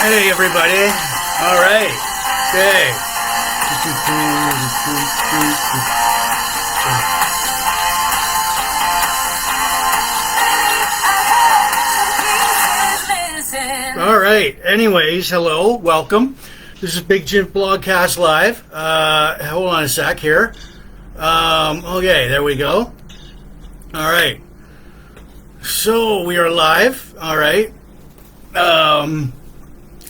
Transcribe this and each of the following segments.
Hey, everybody. All right. Okay. All right. Anyways, hello. Welcome. This is Big Jims Blogcast Live. Hold on a sec here. Okay, there we go. All right. So we are live. All right.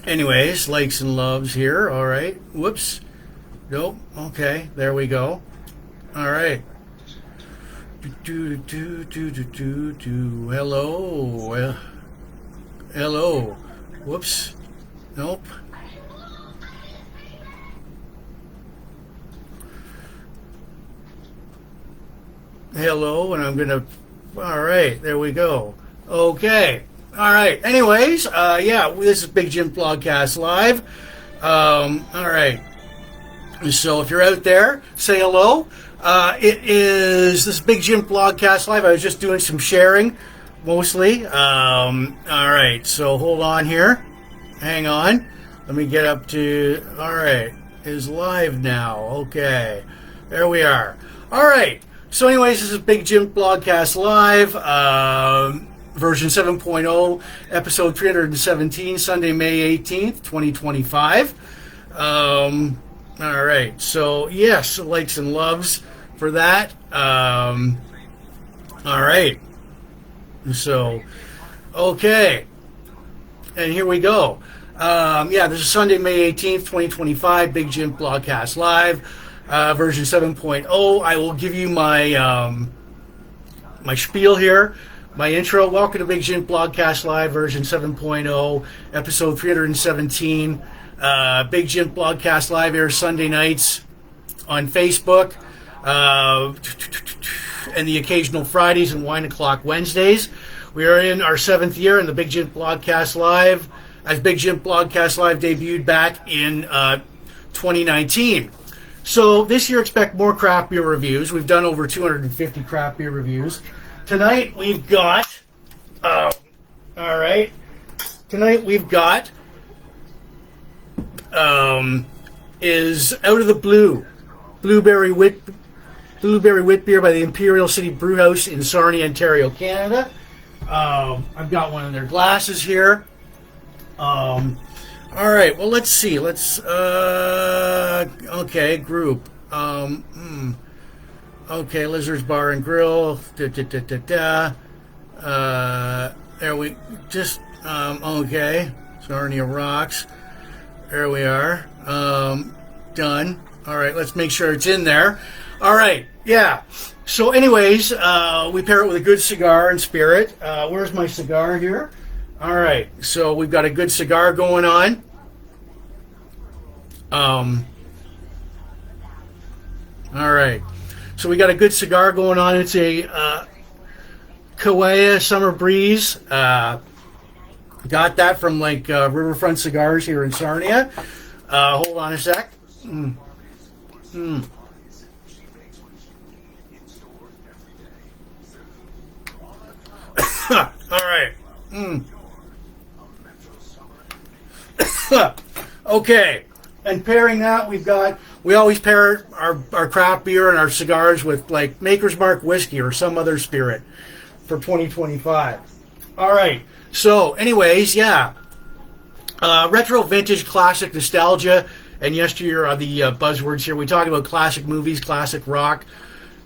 Anyways, likes and loves here. All right. Whoops. Nope. Okay. There we go. All right. Hello. Hello. Whoops. Nope. Hello, and I'm gonna. All right. There we go. Okay. All right. Anyways, yeah, this is Big Jims Blogcast Live. All right. So if you're out there, say hello. This is Big Jims Blogcast Live. I was just doing some sharing, mostly. All right. So hold on here. Hang on. Let me get up to. All right. It's live now. Okay. There we are. All right. So anyways, this is Big Jims Blogcast Live. Version 7.0, episode 317, Sunday, May 18th, 2025. All right, so yes, likes and loves for that. All right, so, okay, and here we go. Yeah, this is Sunday, May 18th, 2025, Big Jims Blogcast Live, version 7.0. I will give you my, my spiel here. My intro. Welcome to Big Jims Blogcast Live, version 7.0, episode 317. Big Jims Blogcast Live airs Sunday nights on Facebook, and the occasional Fridays and 1 o'clock Wednesdays. We are in our 7th year in the Big Jims Blogcast Live, as Big Jims Blogcast Live debuted back in 2019. So this year, expect more craft beer reviews. We've done over 250 craft beer reviews. Tonight we've got, all right, tonight we've got, is Out of the Blue, Blueberry Wit Beer by the Imperial City Brewhouse in Sarnia, Ontario, Canada. I've got one of their glasses here. All right, well, let's see, okay, group, okay, Lizard's Bar and Grill. There we just okay. Sarnia rocks. There we are. Done. All right, let's make sure it's in there. All right, yeah. So, anyways, we pair it with a good cigar and spirit. Where's my cigar here? All right, so we've got a good cigar going on. All right. So we got a good cigar going on. It's a Kauai Summer Breeze. Got that from like Riverfront Cigars here in Sarnia. Hold on a sec. All right. Okay. And pairing that, we always pair our craft beer and our cigars with like Maker's Mark whiskey or some other spirit for 2025. All right. So, anyways, yeah. Retro, vintage, classic, nostalgia, and yesteryear are the buzzwords here. We talk about classic movies, classic rock,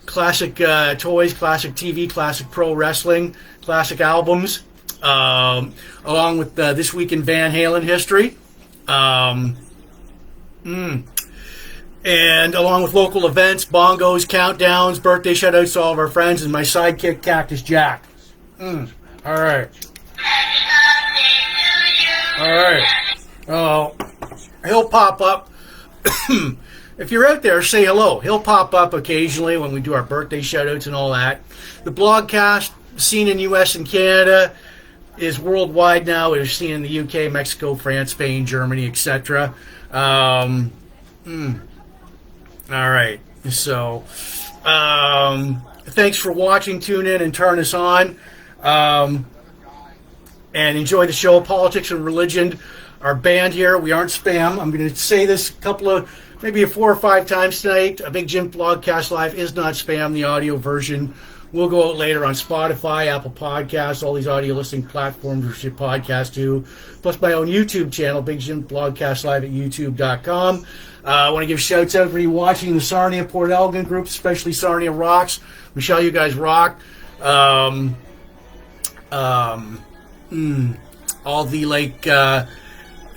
classic toys, classic TV, classic pro wrestling, classic albums, along with This Week in Van Halen history. And along with local events, bongos, countdowns, birthday shoutouts to all of our friends, and my sidekick, Cactus Jack. All right. All right. Oh, he'll pop up. If you're out there, say hello. He'll pop up occasionally when we do our birthday shoutouts and all that. The blogcast, seen in U.S. and Canada, is worldwide now. It's seen in the UK, Mexico, France, Spain, Germany, etc. All right. So, thanks for watching. Tune in and turn us on. And enjoy the show. Politics and religion our band here. We aren't spam. I'm going to say this maybe 4 or 5 times tonight. A Big Jim Blogcast Live is not spam. The audio version will go out later on Spotify, Apple Podcasts, all these audio listening platforms which you podcast to, plus my own YouTube channel, Big Jim Blogcast Live at youtube.com. I want to give shouts out for you watching the Sarnia Port Elgin groups, especially Sarnia Rocks. Michelle, you guys rock. All the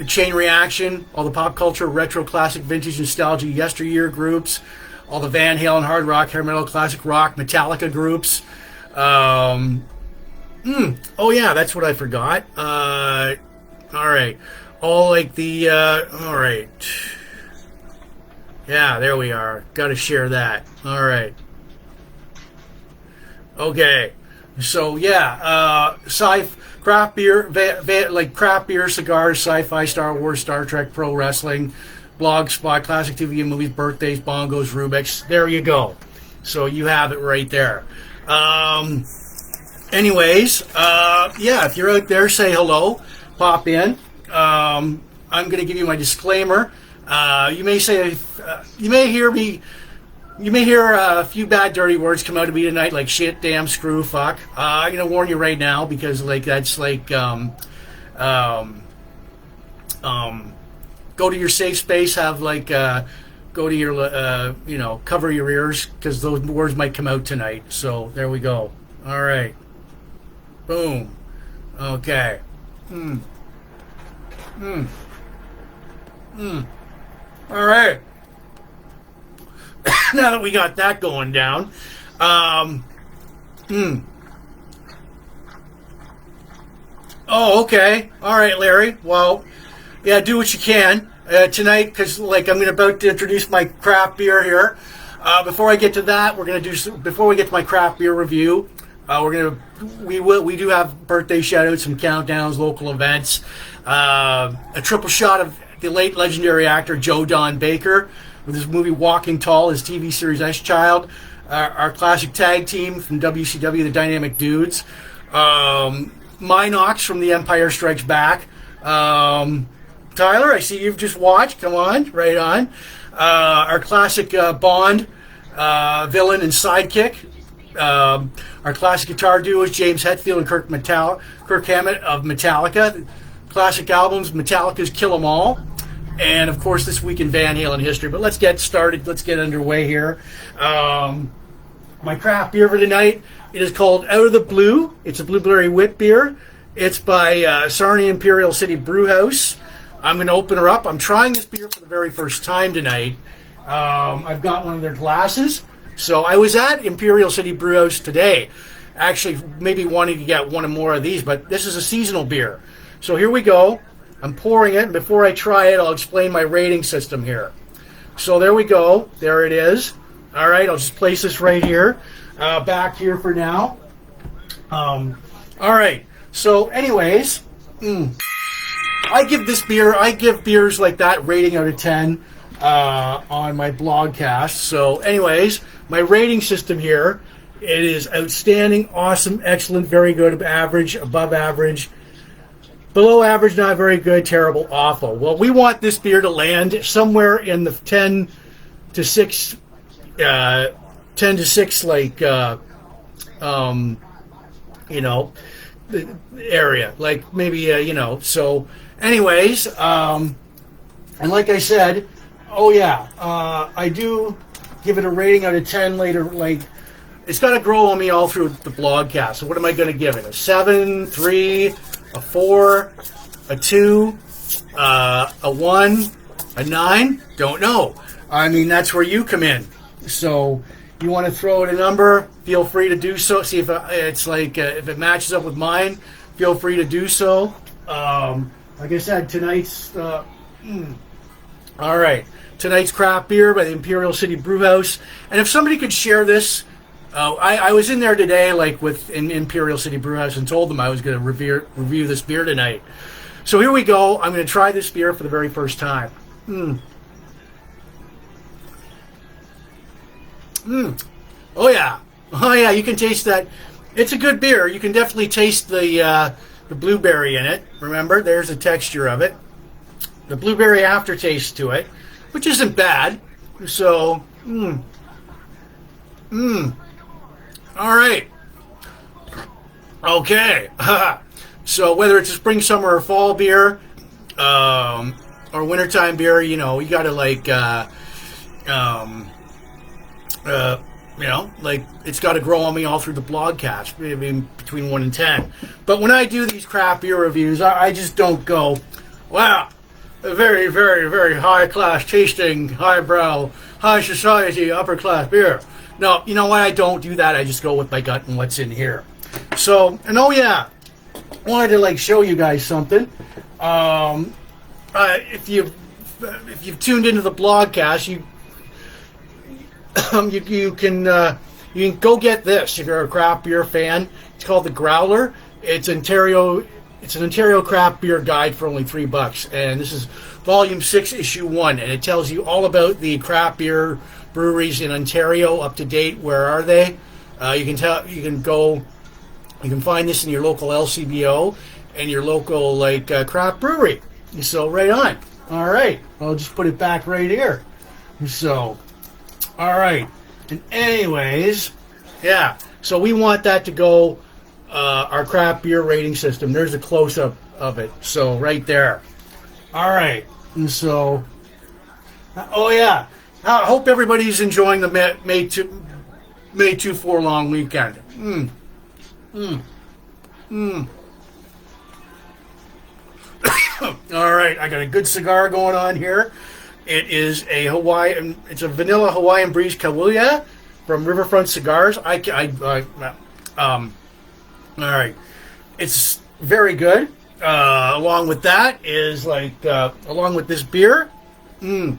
Chain Reaction, all the pop culture, retro, classic, vintage, nostalgia, yesteryear groups, all the Van Halen, hard rock, hair metal, classic rock, Metallica groups. Oh yeah, that's what I forgot. All right, all like the all right. Yeah, there we are. Got to share that. All right. Okay. So yeah, craft beer, like craft beer, cigars, sci-fi, Star Wars, Star Trek, pro wrestling, Blogspot, classic TV and movies, birthdays, bongos, Rubik's. There you go. So you have it right there. Anyways, yeah, if you're out there, say hello, pop in. I'm going to give you my disclaimer. You may hear a few bad, dirty words come out of me tonight, like shit, damn, screw, fuck. I'm gonna warn you right now because, that's go to your safe space. Have go to your, cover your ears because those words might come out tonight. So there we go. All right. Boom. Okay. All right. Now that we got that going down, oh, okay. All right, Larry. Well, yeah, do what you can tonight, because I'm about to introduce my craft beer here. Before I get to that, before we get to my craft beer review, we do have birthday shout-outs, some countdowns, local events, a triple shot of the late legendary actor Joe Don Baker with his movie Walking Tall, his TV series Eischied, our classic tag team from WCW-The Dynamic Dudes, Mynocks from The Empire Strikes Back. Tyler, I see you've just watched. Come on, right on. Our classic Bond, Villian and SideKick. Our classic guitar duos, James Hetfield and Kirk Hammett of Metallica. Classic albums, Metallica's Kill 'Em All. And, of course, This Week in Van Halen History. But let's get started. Let's get underway here. My craft beer for tonight, it is called Out of the Blue. It's a blueberry wit beer. It's by Sarnia Imperial City Brew House. I'm going to open her up. I'm trying this beer for the very first time tonight. I've got one of their glasses. So I was at Imperial City Brew House today, actually maybe wanting to get one or more of these, but this is a seasonal beer. So here we go. I'm pouring it, and before I try it, I'll explain my rating system here. So there we go. There it is. All right, I'll just place this right here, back here for now. All right. So anyways, I give beers like that rating out of 10 on my blogcast. So anyways, my rating system here, it is outstanding, awesome, excellent, very good, average, above average, below average, not very good, terrible, awful. Well, we want this beer to land somewhere in the 10 to 6 area, like maybe so anyways, and like I said, I do give it a rating out of 10 later. It's got to grow on me all through the blogcast. So what am I going to give it? A 7, 3, a 4, a 2, a 1, a 9? Don't know. I mean, that's where you come in. So you want to throw in a number, feel free to do so. See if if it matches up with mine, feel free to do so. Like I said, tonight's all right. Tonight's craft beer by the Imperial City Brew House. And if somebody could share this, I was in there today, in Imperial City Brew House, and told them I was going to review this beer tonight. So here we go. I'm going to try this beer for the very first time. Oh yeah, you can taste that. It's a good beer. You can definitely taste the blueberry in it. Remember, there's the texture of it. the blueberry aftertaste to it, which isn't bad. So, all right. Okay. So whether it's a spring, summer, or fall beer, or wintertime beer, you know, you gotta like, you know, like it's got to grow on me all through the blogcast, maybe between 1 and 10. But when I do these craft beer reviews, I just don't go, wow, a very, very, very high class tasting, highbrow, high society, upper class beer. No, you know what? I don't do that. I just go with my gut and what's in here. So, and oh yeah, I wanted to like show you guys something. If you've tuned into the blogcast, you can go get this if you're a craft beer fan. It's called the Growler. It's an Ontario craft beer guide for only $3, and this is volume 6, issue 1, and it tells you all about the craft beer breweries in Ontario up to date. Where are they? You can find this in your local LCBO and your local like craft brewery. So right on. All right, I'll just put it back right here. So. All right, and anyways, yeah, so we want that to go our craft beer rating system. There's a close-up of it, so right there. All right, and so, oh yeah, I hope everybody's enjoying the May 2-4 long weekend. All right, I got a good cigar going on here. It is it's a vanilla Hawaiian Breeze Kaluuya from Riverfront Cigars. All right, it's very good. Along with that is along with this beer, it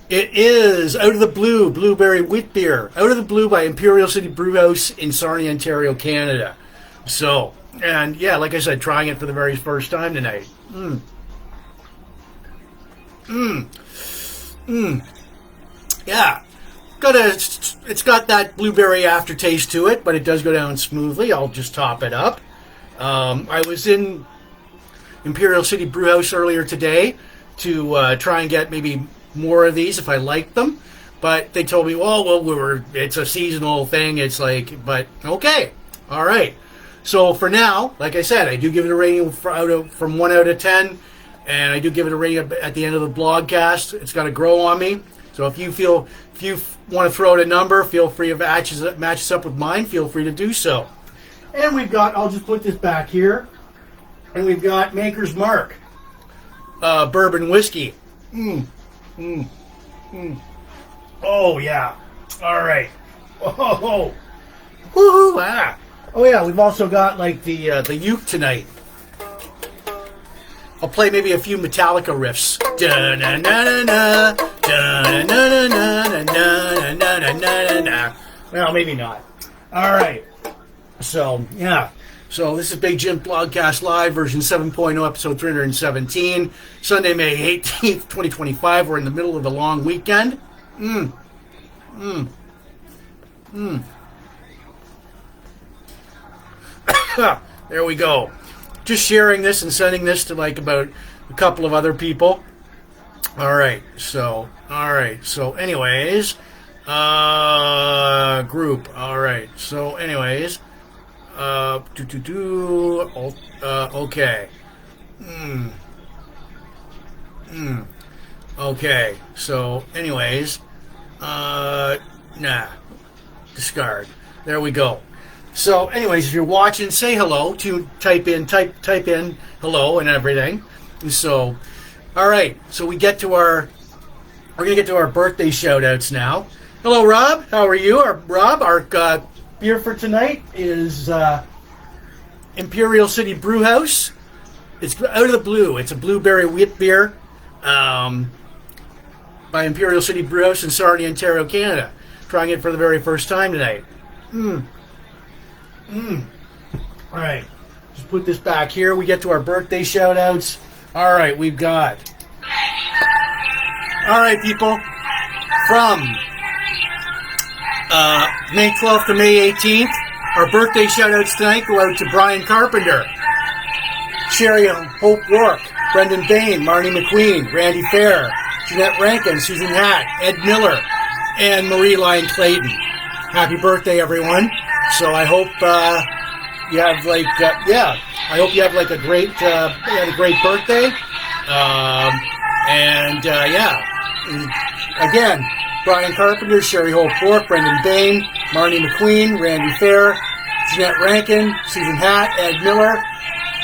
is Out of the Blue Blueberry Wheat Beer. Out of the Blue by Imperial City Brewhouse in Sarnia, Ontario, Canada. So, and yeah, like I said, trying it for the very first time tonight. Yeah, it's got that blueberry aftertaste to it, but it does go down smoothly. I'll just top it up. I was in Imperial City Brewhouse earlier today to try and get maybe more of these if I liked them, but they told me, well, it's a seasonal thing. It's like, but okay, all right. So for now, like I said, I do give it a rating from 1 out of 10. And I do give it a rating at the end of the blogcast. It's got to grow on me. So if you want to throw out a number, feel free, if it matches up with mine, feel free to do so. And we've got, I'll just put this back here, and we've got Maker's Mark bourbon whiskey. Oh, yeah. All right. Oh, woohoo, ah. Oh, yeah, we've also got, like, the uke tonight. I'll play maybe a few Metallica riffs. Well, maybe not. All right. So, yeah. So, this is Big Jim Blogcast Live, version 7.0, episode 317. Sunday, May 18th, 2025. We're in the middle of a long weekend. There we go. Just sharing this and sending this to like about a couple of other people. All right. So anyways, group. All right. So anyways, okay. Okay. So anyways, discard. There we go. So, anyways, if you're watching, say hello. Type in hello and everything. So, all right. So we're gonna get to our birthday shout outs now. Hello, Rob. How are you? Our beer for tonight is Imperial City Brewhouse. It's Out of the Blue. It's a blueberry wheat beer by Imperial City Brewhouse in Sarnia, Ontario, Canada. Trying it for the very first time tonight. All right, just put this back here. We get to our birthday shout outs. All right, we've got. All right, people. From May 12th to May 18th, our birthday shout outs tonight go out to Brian Carpenter, Sherry Hope Rourke, Brendan Bain, Marnie McQueen, Randy Fair, Jeanette Rankin, Susan Hatt, Ed Miller, and Marie Lyon Clayton. Happy birthday, everyone. So I hope you have I hope you have like a great, a great birthday. Again, Brian Carpenter, Sherry Hope-Pork, Brendan Bain, Marnie McQueen, Randy Fair, Jeanette Rankin, Susan Hatt, Ed Miller,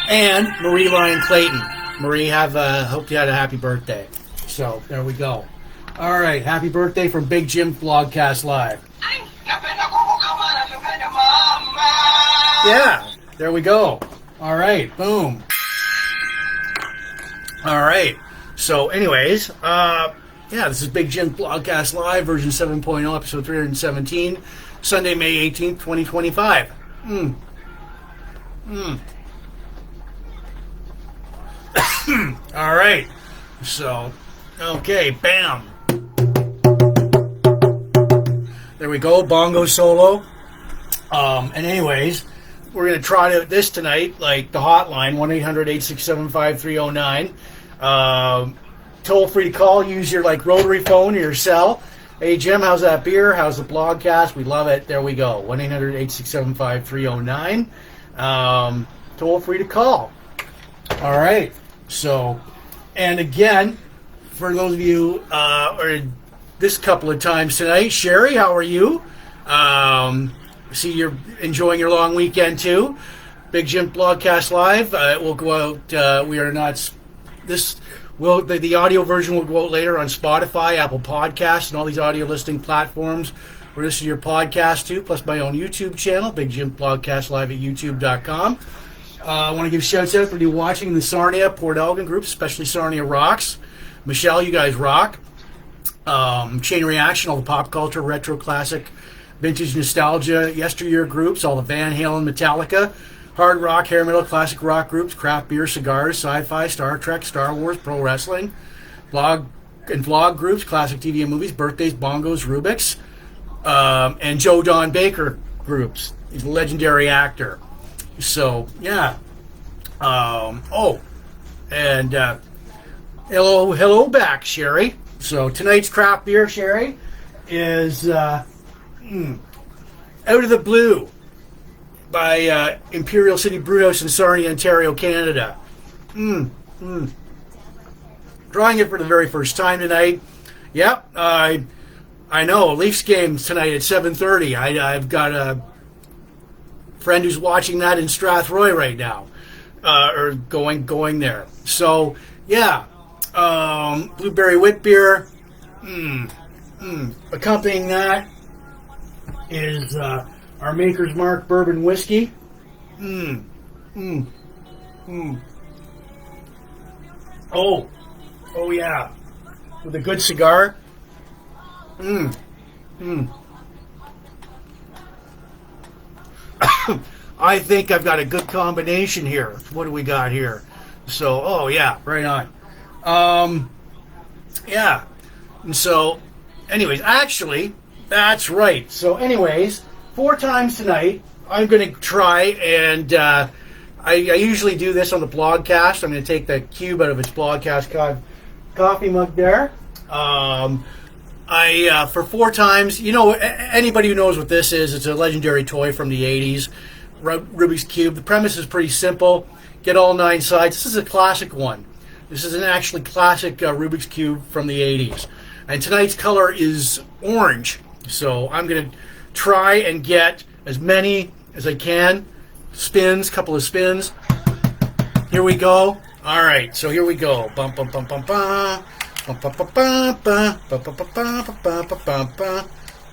and Marie Lyon Clayton. Marie, hope you had a happy birthday. So, there we go. All right, happy birthday from Big Jim Blogcast Live. Yeah, there we go. All right, boom. All right, so anyways, this is Big Jim Blogcast Live, version 7.0, episode 317, Sunday, May 18th, 2025. All right, so, okay, bam. There we go, bongo solo. And anyways, we're going to try this tonight, like the hotline, 1-800-867-5309. Toll free to call, use your rotary phone or your cell. Hey Jim, how's that beer? How's the blogcast? We love it. There we go. 1-800-867-5309. Toll free to call. All right. So, and again, for those of you, or this couple of times tonight, Sherry, how are you? See you're enjoying your long weekend too. Big Jim Blogcast Live. It will go out. We are not this. The audio version will go out later on Spotify, Apple Podcasts, and all these audio listing platforms where this is your podcast too, plus my own YouTube channel, Big Jim Blogcast Live at youtube.com. I want to give shouts out for you watching the Sarnia Port Elgin groups, especially Sarnia Rocks. Michelle, you guys rock. Chain Reaction, all the pop culture, retro, classic, vintage nostalgia, yesteryear groups, all the Van Halen, Metallica, hard rock, hair metal, classic rock groups, craft beer, cigars, sci-fi, Star Trek, Star Wars, pro wrestling, blog and vlog groups, classic TV and movies, birthdays, bongos, Rubik's, and Joe Don Baker groups. He's a legendary actor. So, yeah. Hello back, Sherry. So, tonight's craft beer, Sherry, is Out of the Blue by Imperial City Brewhouse in Sarnia, Ontario, Canada. Drawing it for the very first time tonight. Yep, I know. Leafs game tonight at 7:30. I've got a friend who's watching that in Strathroy right now, or going there. So yeah, blueberry wheat beer. Accompanying that is our Maker's Mark bourbon whiskey. Oh yeah, with a good cigar. I think I've got a good combination here. What do we got here? So, oh yeah, right on. Yeah. And so, anyways, actually, that's right. So, anyways, 4 times tonight, I'm going to try and I usually do this on the blogcast. I'm going to take the cube out of its blogcast coffee mug there. For 4 times, anybody who knows what this is, it's a legendary toy from the 80s, Rubik's Cube. The premise is pretty simple. Get all 9 sides. This is a classic one. This is an actually classic Rubik's Cube from the 80s. And tonight's color is orange. So I'm going to try and get as many as I can. Couple of spins. Here we go. All right, so here we go. Bum, bum, bum, bum, bum.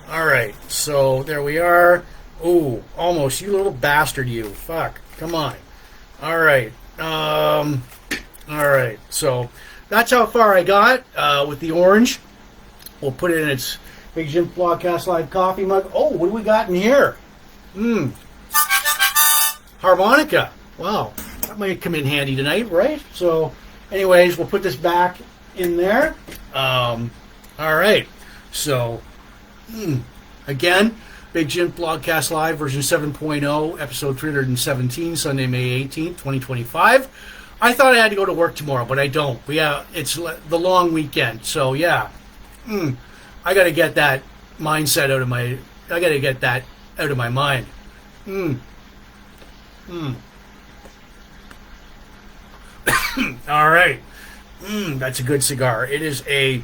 All right, so there we are. Ooh, almost, you little bastard, you. Fuck, come on. All right, so that's how far I got with the orange. We'll put it in its Big Jim Blogcast Live coffee mug. Oh, what do we got in here? Harmonica. Wow, that might come in handy tonight, right? So, anyways, we'll put this back in there. All right. So, again, Big Jim Blogcast Live, version 7.0, episode 317, Sunday, May 18th, 2025. I thought I had to go to work tomorrow, but I don't. It's the long weekend, so yeah. I got to get that mindset out of my. I got to get that out of my mind. All right. That's a good cigar. It is a.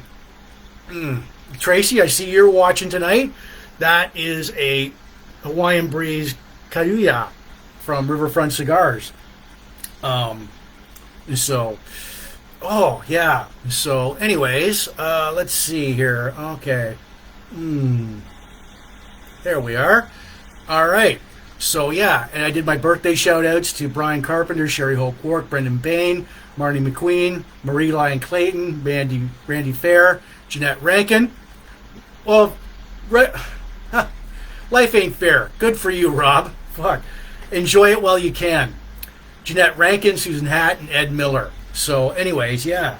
Tracy, I see you're watching tonight. That is a Hawaiian Breeze Kaluya from Riverfront Cigars. So, oh yeah. So, anyways, let's see here. Okay. There we are. All right. So yeah, and I did my birthday shout-outs to Brian Carpenter, Sherry Hope Quark, Brendan Bain, Marnie McQueen, Marie Lyon Clayton, Randy Fair, Jeanette Rankin. Well, life ain't fair. Good for you, Rob. Fuck. Enjoy it while you can. Jeanette Rankin, Susan Hatt, and Ed Miller. So, anyways, yeah.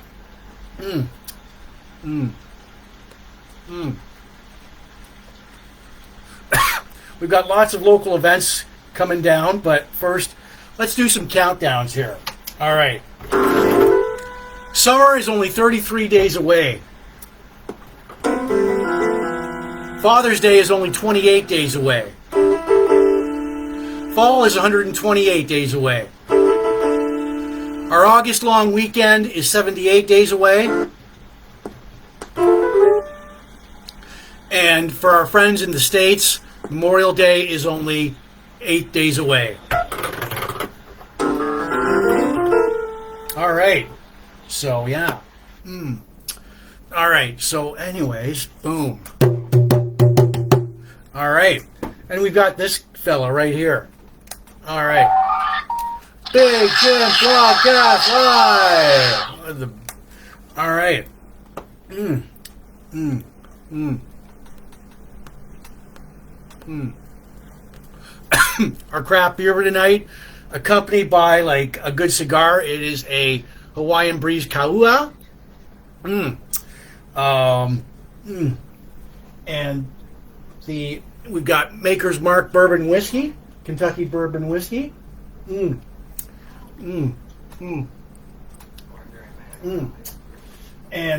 We've got lots of local events coming down, but first, let's do some countdowns here. All right. Summer is only 33 days away. Father's Day is only 28 days away. Fall is 128 days away. Our August long weekend is 78 days away. And for our friends in the States, Memorial Day is only 8 days away. All right. So, yeah. All right. So, anyways, boom. All right. And we've got this fella right here. All right. Big Jim Blogcast Live. All right. Our craft beer for tonight, accompanied by like a good cigar. It is a Hawaiian Breeze Kaua. And we've got Maker's Mark Bourbon Whiskey, Kentucky Bourbon Whiskey. And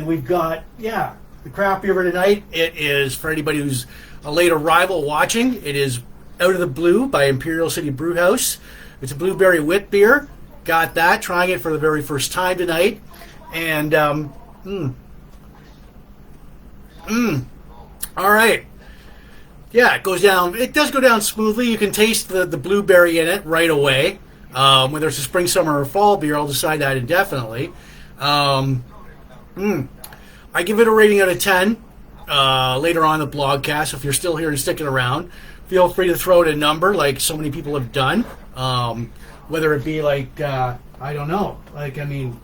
we've got, the craft beer for tonight. It is, for anybody who's a late arrival watching, it is Out of the Blue by Imperial City Brewhouse. It's a blueberry wit beer. Got that, trying it for the very first time tonight. And, all right. Yeah, it goes down. It does go down smoothly. You can taste the blueberry in it right away. Whether it's a spring, summer, or fall beer, I'll decide that indefinitely. I give it a rating out of 10 later on in the blogcast. If you're still here and sticking around, feel free to throw it a number like so many people have done. Whether it be like, I don't know. Like, I mean,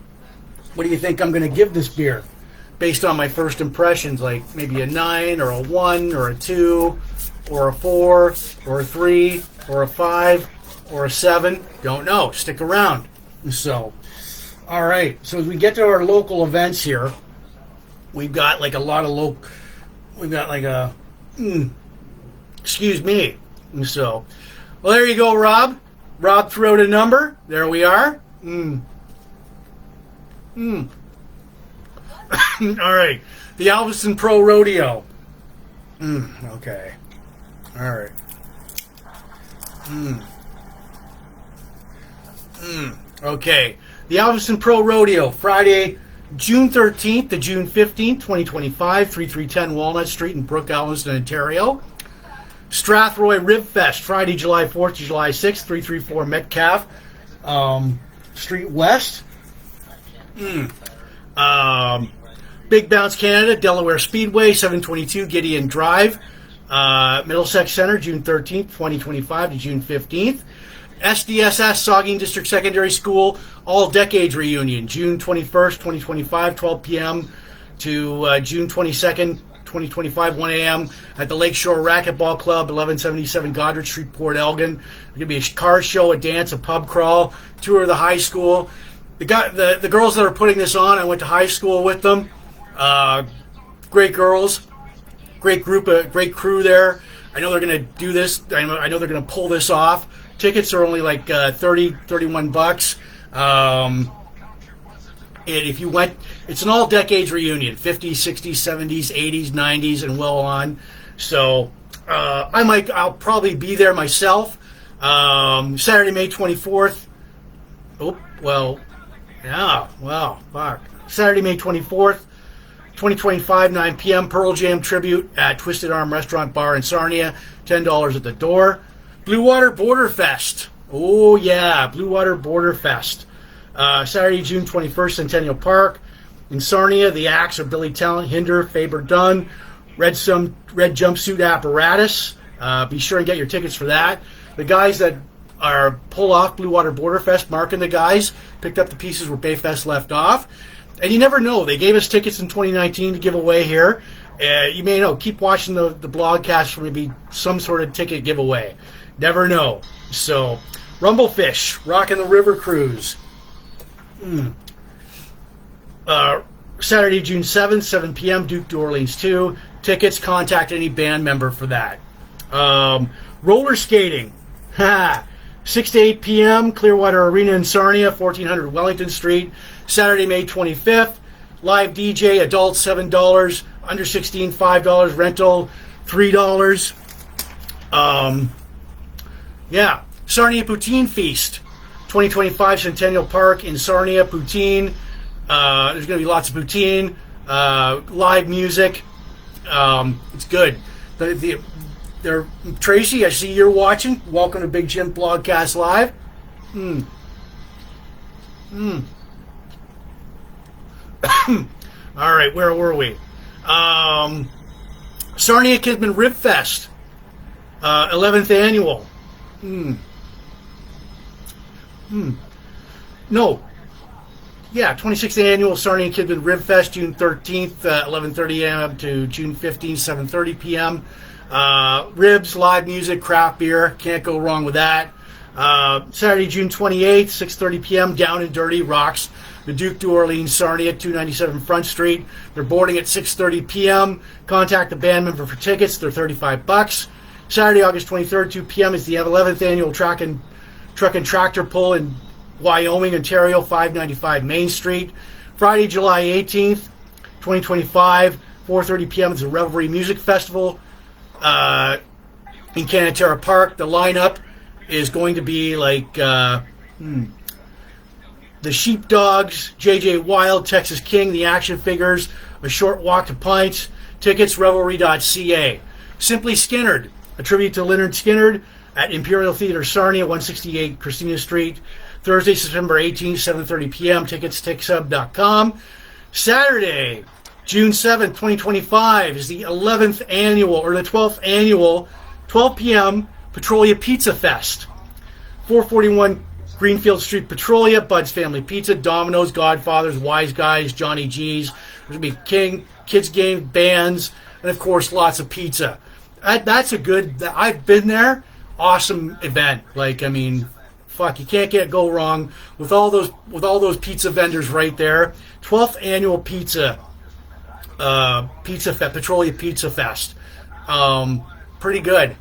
what do you think I'm going to give this beer? Based on my first impressions, like maybe a 9 or a 1 or a 2 or a 4 or a 3 or a 5 or a 7. Don't know. Stick around. So, all right. So as we get to our local events here, we've got like a lot of we've got like a, excuse me. So, well, there you go, Rob. Rob threw out a number. There we are. All right. The Alveston Pro Rodeo. Okay. All right. Okay. The Alveston Pro Rodeo, Friday, June 13th to June 15th, 2025, 3310 Walnut Street in Brook, Alveston, Ontario. Strathroy Rib Fest, Friday, July 4th to July 6th, 334 Metcalf Street West. Big Bounce Canada, Delaware Speedway, 722 Gideon Drive, Middlesex Center, June 13th, 2025 to June 15th. SDSS Saugeen District Secondary School All Decades Reunion, June 21st, 2025, 12 p.m. to June 22nd, 2025, 1 a.m. at the Lakeshore Racquetball Club, 1177 Goddard Street, Port Elgin. There's going to be a car show, a dance, a pub crawl, tour of the high school. The girls that are putting this on, I went to high school with them. Great girls, great crew there. I know they're going to do this. I know they're going to pull this off. Tickets are only like $31. if you went, it's an all decades reunion, 50s, 60s, 70s, 80s, 90s, and well on. So I'll probably be there myself. Saturday, May 24th. Oh, well, yeah, well, fuck. Saturday, May 24th, 2025, 9 p.m. Pearl Jam tribute at Twisted Arm Restaurant Bar in Sarnia. $10 at the door. Blue Water Border Fest. Oh, yeah, Blue Water Border Fest. Saturday, June 21st, Centennial Park. In Sarnia, the acts are Billy Talent, Hinder, Faber Dunn, Red Jumpsuit Apparatus. Be sure and get your tickets for that. The guys that pull off Blue Water Border Fest, Mark and the guys, picked up the pieces where Bayfest left off. And you never know. They gave us tickets in 2019 to give away here. You may know. Keep watching the blogcast for maybe some sort of ticket giveaway. Never know. So, Rumblefish, Rockin' the River Cruise. Saturday, June 7th, 7 p.m., Duke New Orleans 2. Tickets, contact any band member for that. Roller skating. 6 to 8 p.m., Clearwater Arena in Sarnia, 1400 Wellington Street. Saturday, May 25th. Live DJ, adults $7, under 16 $5, rental $3. Sarnia Poutine Feast, 2025 Centennial Park in Sarnia, poutine. There's going to be lots of poutine, live music. It's good. Tracy, I see you're watching. Welcome to Big Jim Blogcast Live. All right, where were we? Sarnia Kidman Rib Fest, 11th annual. No. Yeah, 26th annual Sarnia Kidman Rib Fest, June 13th, 11:30 a.m. to June 15th, 7:30 p.m. Ribs, live music, craft beer. Can't go wrong with that. Saturday, June 28th, 6:30 p.m. Down and Dirty rocks the Duke New Orleans Sarnia, 297 Front Street. They're boarding at 6:30 p.m. Contact the band member for tickets. They're $35. Saturday, August 23rd, 2 p.m. is the 11th annual Truck and Tractor Pull in Wyoming, Ontario, 595 Main Street. Friday, July 18th, 2025, 4:30 p.m. is the Revelry Music Festival in Canatera Park. The lineup is going to be like the Sheepdogs, JJ Wild, Texas King, the Action Figures, A Short Walk to Pints. Tickets, revelry.ca. Simply Skinnerd, a tribute to Leonard Skinnerd at Imperial Theater Sarnia, 168 Christina Street. Thursday, September 18th, 7:30 p.m. Tickets, ticksub.com. Saturday, June 7th, 2025 is the 11th annual, or the 12th annual, 12 p.m. Petrolia Pizza Fest. 441 Greenfield Street, Petrolia, Bud's Family Pizza, Domino's, Godfathers, Wise Guys, Johnny G's. There's going to be kids game, bands, and of course lots of pizza. That's a good, I've been there, awesome event. Like, I mean, fuck, you can't go wrong with all those pizza vendors right there. 12th annual Pizza Fest, Petrolia Pizza Fest. Pretty good.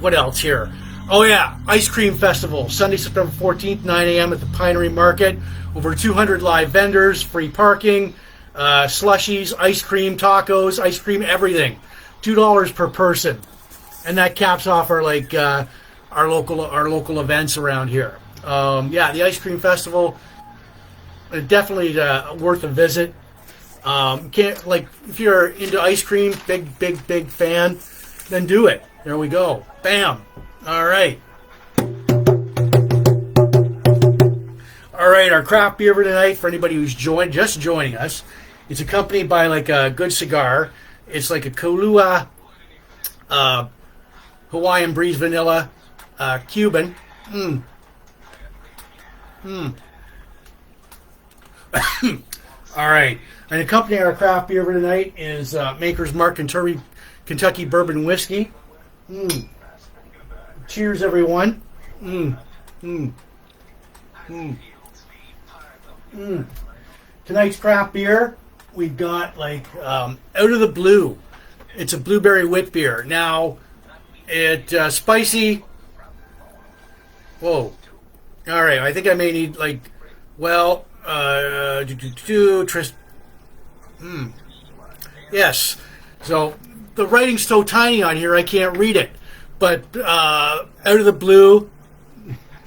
What else here? Oh yeah, Ice Cream Festival, Sunday, September 14th, 9 a.m. at the Pinery Market. Over 200 live vendors, free parking, slushies, ice cream, tacos, ice cream, everything. $2 per person, and that caps off our local events around here. The Ice Cream Festival, definitely worth a visit. If you're into ice cream, big fan, then do it. There we go. Bam. All right. Our craft beer for tonight, for anybody who's just joining us, it's accompanied by like a good cigar. It's like a Kahlua Hawaiian Breeze Vanilla Cuban. All right. And accompanying our craft beer for tonight is Maker's Mark Kentucky Bourbon Whiskey. Cheers, everyone. Tonight's craft beer, we've got like Out of the Blue. It's a blueberry wit beer. Now, spicy. Whoa. All right, I think I may need, like, well, yes. So, the writing's so tiny on here, I can't read it. But, out of the blue,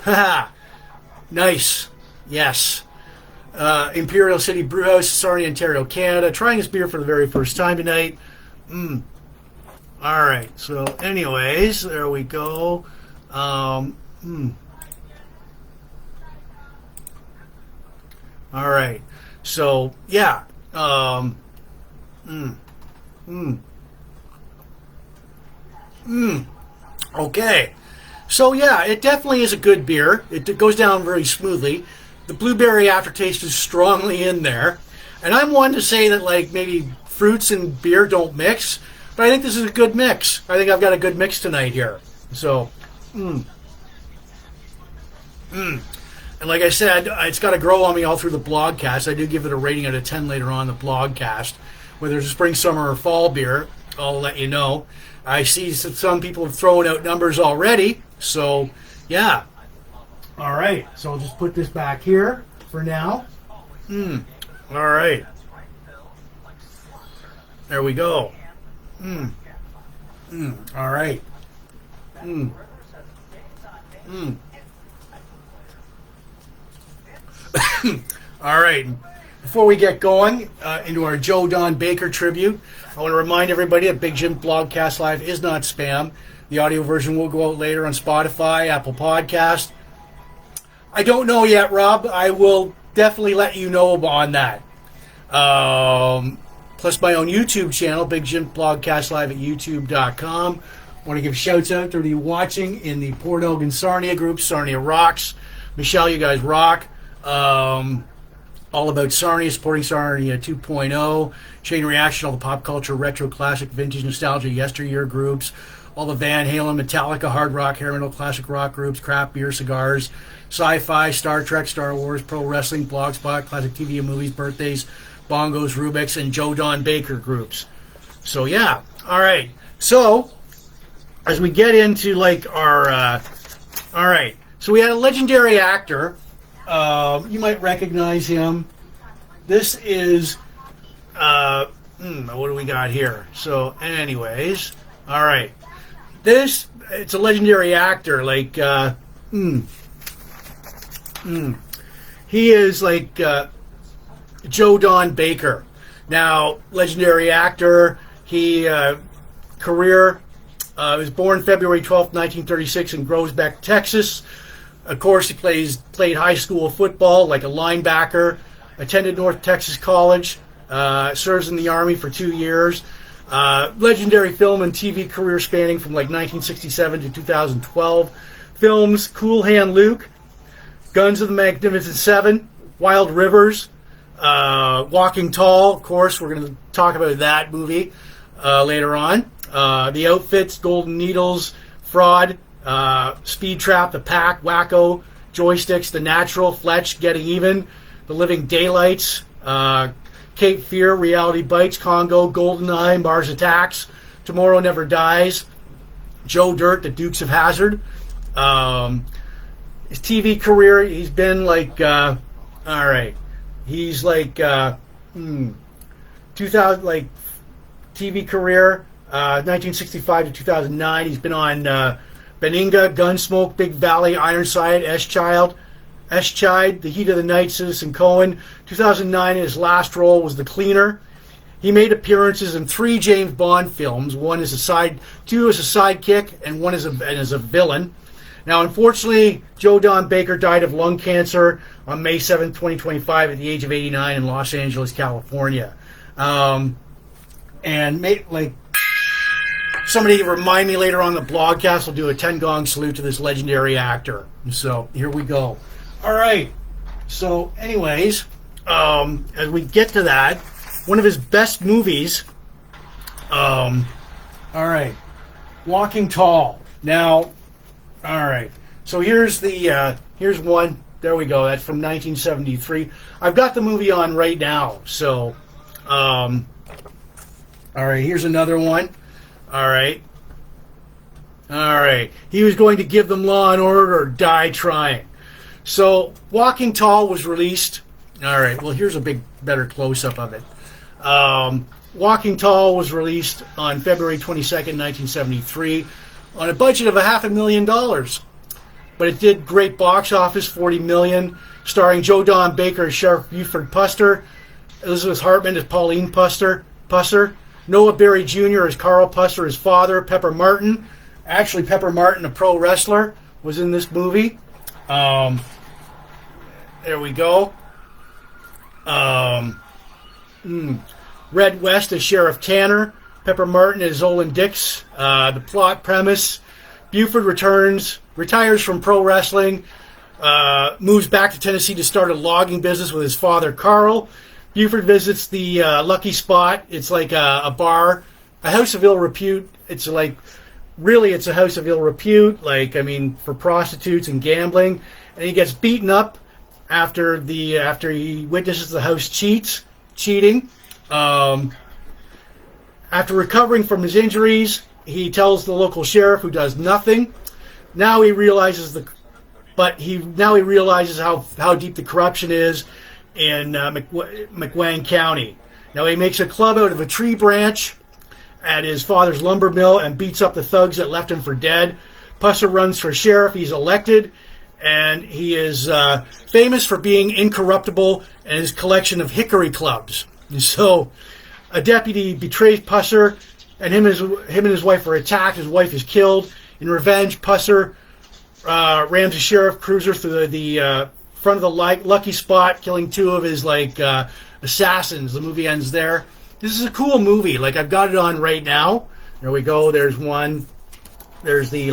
haha, nice, yes. Imperial City Brewhouse, Sarnia, Ontario, Canada. Trying this beer for the very first time tonight. All right, so anyways, there we go. All right, so yeah. Okay, so yeah, it definitely is a good beer. It goes down very smoothly. The blueberry aftertaste is strongly in there, and I'm one to say that, like, maybe fruits and beer don't mix, but I think this is a good mix. I think I've got a good mix tonight here. So, and like I said, it's got to grow on me all through the blogcast. I do give it a rating out of 10 later on the blogcast. Whether it's a spring, summer, or fall beer, I'll let you know. I see that some people have thrown out numbers already, so yeah. All right, so I'll just put this back here for now. All right. There we go. All right. All right. Before we get going into our Joe Don Baker tribute, I want to remind everybody that Big Jim Blogcast Live is not spam. The audio version will go out later on Spotify, Apple Podcast. I don't know yet, Rob. I will definitely let you know on that. Plus my own YouTube channel, Big Jim Blogcast Live at youtube.com. I want to give shouts out to you watching in the Port Elgin Sarnia group. Sarnia rocks. Michelle, you guys rock. All about Sarnia, supporting Sarnia 2.0. Chain Reaction, all the pop culture, retro, classic, vintage, nostalgia, yesteryear groups. All the Van Halen, Metallica, hard rock, hair metal, classic rock groups, craft beer, cigars, sci-fi, Star Trek, Star Wars, pro wrestling, blogspot, classic TV and movies, birthdays, bongos, Rubik's, and Joe Don Baker groups. So yeah, all right. So as we get into like our, all right. So we had a legendary actor. You might recognize him. This is, what do we got here? So anyways, all right. It's a legendary actor. Like, he is like Joe Don Baker. Now, legendary actor. He career was born February 12th, 1936 in Groesbeck, Texas. Of course, he played high school football like a linebacker. Attended North Texas College. Serves in the Army for 2 years. Legendary film and TV career spanning from like 1967 to 2012. Films Cool Hand Luke, Guns of the Magnificent Seven, Wild Rivers, Walking Tall. Of course, we're going to talk about that movie later on. The Outfits, Golden Needles, Fraud, Speed Trap, The Pack, Wacko, Joysticks, The Natural, Fletch, Getting Even, The Living Daylights, Cape Fear, Reality Bites, Congo, Goldeneye, Mars Attacks, Tomorrow Never Dies, Joe Dirt, The Dukes of Hazzard. His TV career, he's been like, all right, he's like 2000, like TV career, 1965 to 2009. He's been on Beninga, Gunsmoke, Big Valley, Ironside, S-Child, The Heat of the Night, Citizen Cohen. 2009, his last role was The Cleaner. He made appearances in 3 James Bond films. 2 as a sidekick, and 1 as a villain. Now, unfortunately, Joe Don Baker died of lung cancer on May 7, 2025 at the age of 89 in Los Angeles, California. And somebody remind me later on the blogcast, I'll do a 10 gong salute to this legendary actor. So here we go. All right. So anyways, as we get to that, one of his best movies, all right, Walking Tall. Now, all right. So here's one. There we go. That's from 1973. I've got the movie on right now. So, all right, here's another one. All right. All right. He was going to give them Law and Order or die trying. So Walking Tall was released. All right. Well, here's a better close-up of it. Walking Tall was released on February 22nd, 1973, on a budget of $500,000. But it did great box office, $40 million, starring Joe Don Baker as Sheriff Buford Puster, Elizabeth Hartman as Pauline Pusser, Noah Berry Jr. as Carl Pusser, his father, Pepper Martin. Actually, Pepper Martin, a pro wrestler, was in this movie. There we go. Red West as Sheriff Tanner, Pepper Martin as Olin Dix. The plot premise: Buford retires from pro wrestling, moves back to Tennessee to start a logging business with his father, Carl. Buford visits the Lucky Spot. It's like a bar, a house of ill repute. It's like, really, it's a house of ill repute, like, I mean, for prostitutes and gambling. And he gets beaten up after he witnesses the house cheating. After recovering from his injuries, he tells the local sheriff, who does nothing. Now he realizes how deep the corruption is in McWane County. Now he makes a club out of a tree branch at his father's lumber mill and beats up the thugs that left him for dead. Pusser runs for sheriff. He's elected, and he is famous for being incorruptible and his collection of hickory clubs. And so a deputy betrays Pusser, and him and his wife are attacked. His wife is killed. In revenge, Pusser rams a sheriff cruiser through the front of the Lucky Spot, killing two of his assassins. The movie ends there. This is a cool movie. Like, I've got it on right now. There we go. There's one. There's the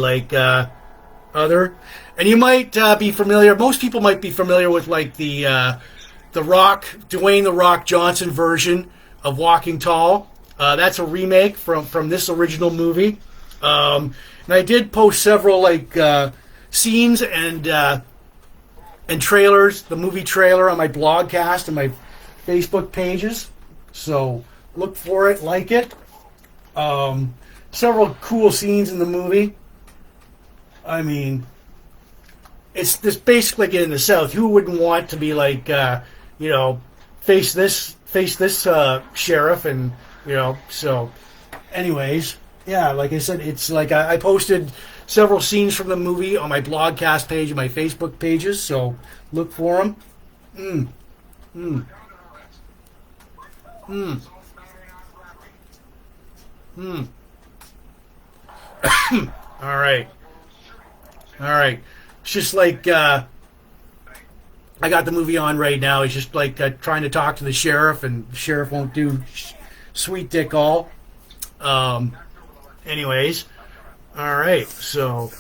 other, and you might be familiar. Most people might be familiar with the Dwayne "The Rock" Johnson version of Walking Tall. That's a remake from this original movie. And I did post several scenes and trailers, the movie trailer, on my blogcast and my Facebook pages. So look for it, like it. Several cool scenes in the movie. I mean, it's this basically like in the South. Who wouldn't want to be face this sheriff, and so anyways, yeah, like I said, it's like I posted several scenes from the movie on my blogcast page and my Facebook pages, so look for them. All right. It's just like I got the movie on right now. It's just like trying to talk to the sheriff, and the sheriff won't do sweet dick all. Anyways, all right. So,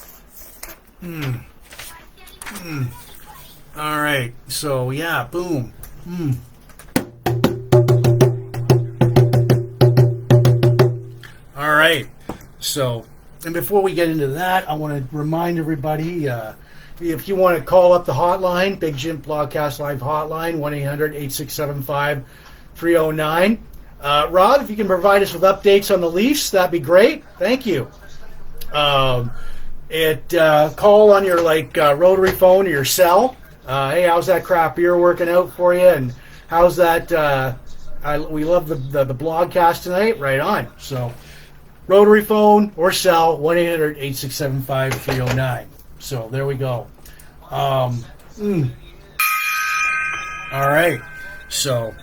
all right. So yeah, boom. All right. So, and before we get into that, I want to remind everybody, if you want to call up the hotline, Big Jim Blogcast Live hotline, 1-800-867-5309. Rob, if you can provide us with updates on the Leafs, that'd be great. Thank you. Call on your rotary phone or your cell. Hey, how's that craft beer working out for you? And how's that? We love the blogcast tonight. Right on. So, rotary phone or cell, 1-800-867-5309. So there we go. All right. So,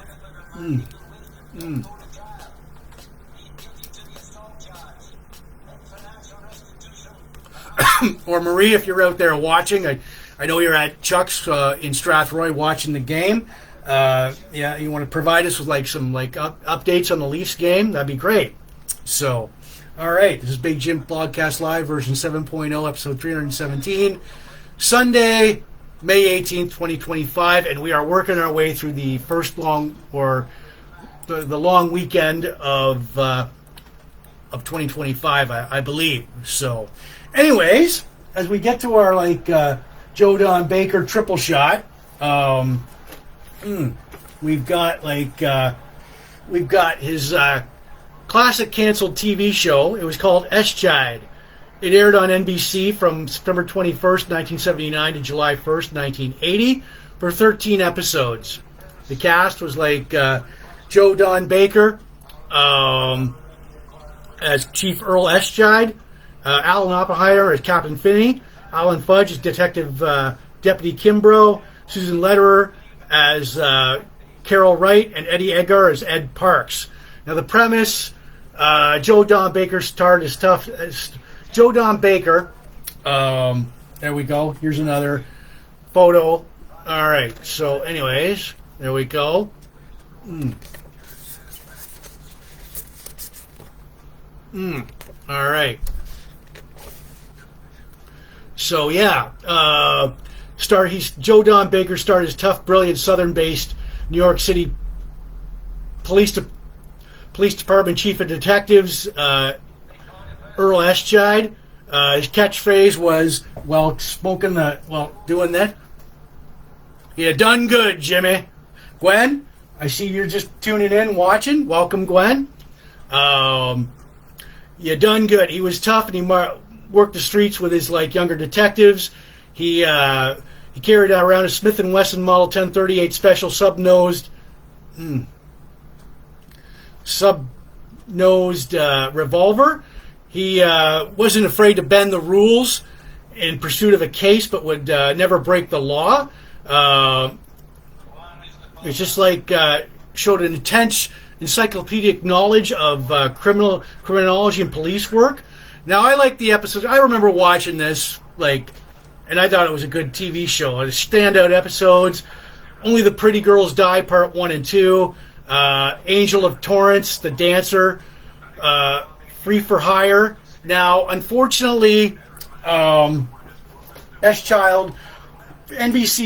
or Marie, if you're out there watching, I know you're at Chuck's in Strathroy watching the game. Yeah, you want to provide us with some updates on the Leafs game? That'd be great. So, all right, this is Big Jim Blogcast Live, version 7.0, episode 317, Sunday, May 18th, 2025, and we are working our way through the first the long weekend of 2025, I believe. So, anyways, as we get to our Joe Don Baker triple shot, we've got his classic canceled TV show. It was called ESB-Mynocks. It aired on NBC from September 21st, 1979 to July 1st, 1980 for 13 episodes. The cast was like Joe Don Baker as Chief Earl ESB-Mynocks, Alan Oppenheimer as Captain Finney, Alan Fudge as Detective Deputy Kimbrough, Susan Lederer as Carol Wright, and Eddie Edgar as Ed Parks. Now the premise, Joe Don Baker starred as tough as Joe Don Baker. There we go. Here's another photo. All right. So, anyways, there we go. All right. So yeah, Joe Don Baker starred as tough, brilliant, Southern-based New York City Police Department Chief of Detectives Earl ESB-Mynocks. His catchphrase was, doing that. You done good, Jimmy. Gwen, I see you're just tuning in, watching. Welcome, Gwen. You done good. He was tough, and he worked the streets with his younger detectives. He carried around a Smith & Wesson Model 1038 Special sub-nosed revolver. He wasn't afraid to bend the rules in pursuit of a case, but would never break the law. It's just showed an intense encyclopedic knowledge of criminology and police work. Now, I like the episodes. I remember watching this, and I thought it was a good TV show. The standout episodes: Only the Pretty Girls Die, Part 1 and 2, Angel of Torrance, The Dancer, Free for Hire. Now, unfortunately, NBC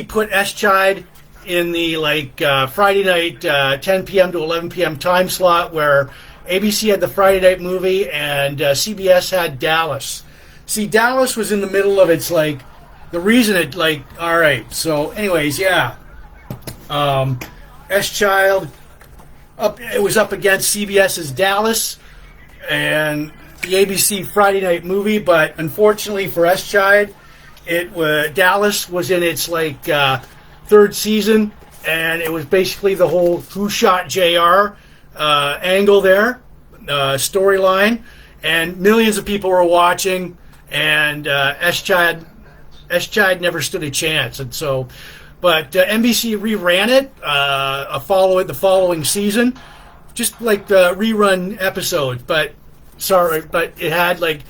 put ESB-Mynocks in the Friday night 10 p.m. to 11 p.m. time slot, where ABC had the Friday night movie and CBS had Dallas. See, Dallas was in the middle of its the reason it all right. So, anyways, yeah, ESB-Mynocks it was up against CBS's Dallas and the ABC Friday night movie, but unfortunately for ESB-Mynocks, Dallas was in its third season, and it was basically the whole Who Shot JR angle there, storyline, and millions of people were watching, and ESB-Mynocks never stood a chance, and so, but NBC reran it the following season, just the rerun episodes, but it had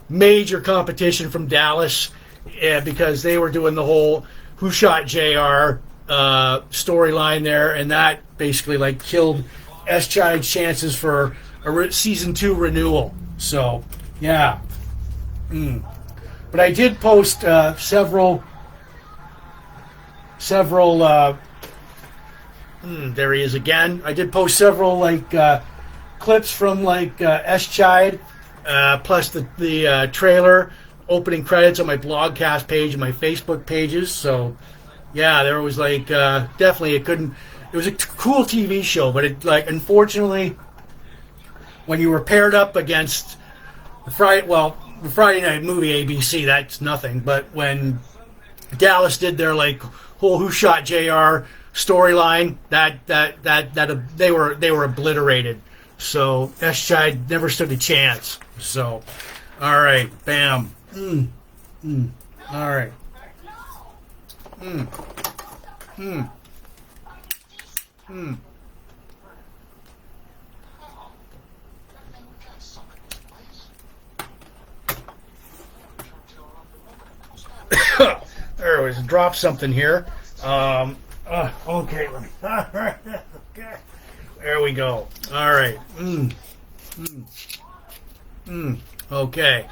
major competition from Dallas because they were doing the whole Who Shot JR storyline there, and that basically killed ESB-Mynocks' chances for a season 2 renewal. So yeah, but I did post several. There he is again. I did post several clips from ESB-Mynocks, plus the trailer opening credits on my Blogcast page and my Facebook pages. So yeah, there was definitely it was a cool TV show, but it unfortunately, when you were paired up against the Friday night movie ABC, that's nothing. But when Dallas did their whole Who Shot JR storyline, that they were obliterated. So ESB-Mynocks never stood a chance. So, all right, bam. All right. There was drop something here. Okay. Okay. There we go. All right. Okay.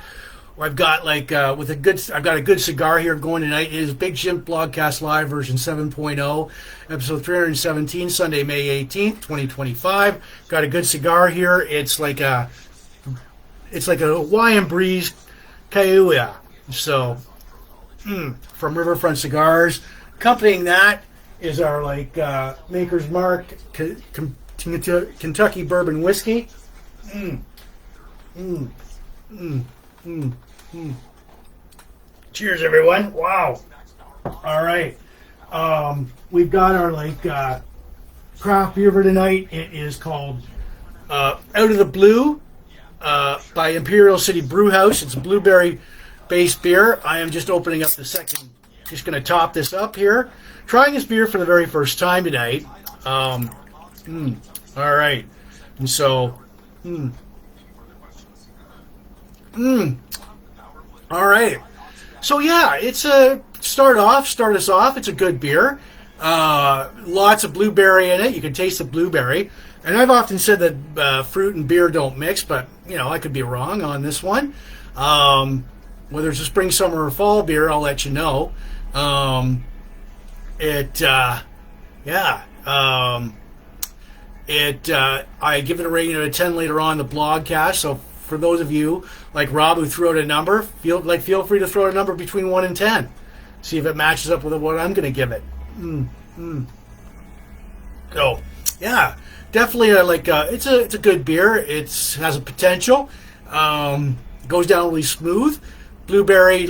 Well, I've got I've got a good cigar here going tonight. It is Big Jims Blogcast Live version 7.0, episode 317, Sunday, May 18th, 2025. Got a good cigar here. It's like a Hawaiian Breeze Kaiua. So, from Riverfront Cigars. Accompanying that is our Maker's Mark Kentucky Bourbon Whiskey. Mm. Mm. Mm. Mm. Mm. Cheers, everyone. Wow. All right. We've got our craft beer for tonight. It is called Out of the Blue by Imperial City Brew House. It's a blueberry-based beer. I am just opening up the second. Just going to top this up here. Trying this beer for the very first time tonight. All right. And so, all right. So yeah, it's a start us off. It's a good beer. Lots of blueberry in it. You can taste the blueberry. And I've often said that fruit and beer don't mix, but I could be wrong on this one. Whether it's a spring, summer, or fall beer, I'll let you know. I give it a rating of a 10 later on in the blogcast. So for those of you like Rob who threw out a number, feel free to throw out a number between 1 and 10. See if it matches up with what I'm going to give it. So yeah, definitely it's a good beer. It has a potential. Goes down really smooth. Blueberry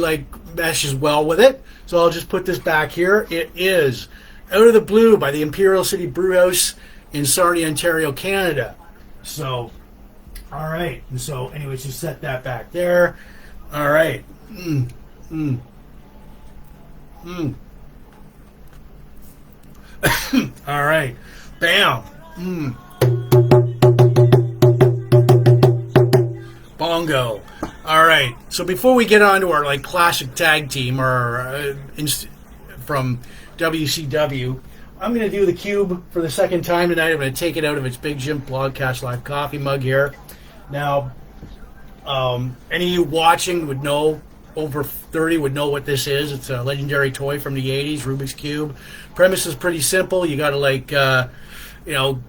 meshes well with it. So I'll just put this back here. It is Out of the Blue by the Imperial City Brew House in Sarnia, Ontario, Canada. So, all right. And so, anyways, just set that back there. All right. All right. Bam. Bongo. All right. So before we get on to our classic tag team from WCW, I'm going to do the cube for the second time tonight. I'm going to take it out of its Big Jim Blogcast Live coffee mug here. Now, any of you watching would know, over 30 would know what this is. It's a legendary toy from the 80s, Rubik's Cube. Premise is pretty simple. You got to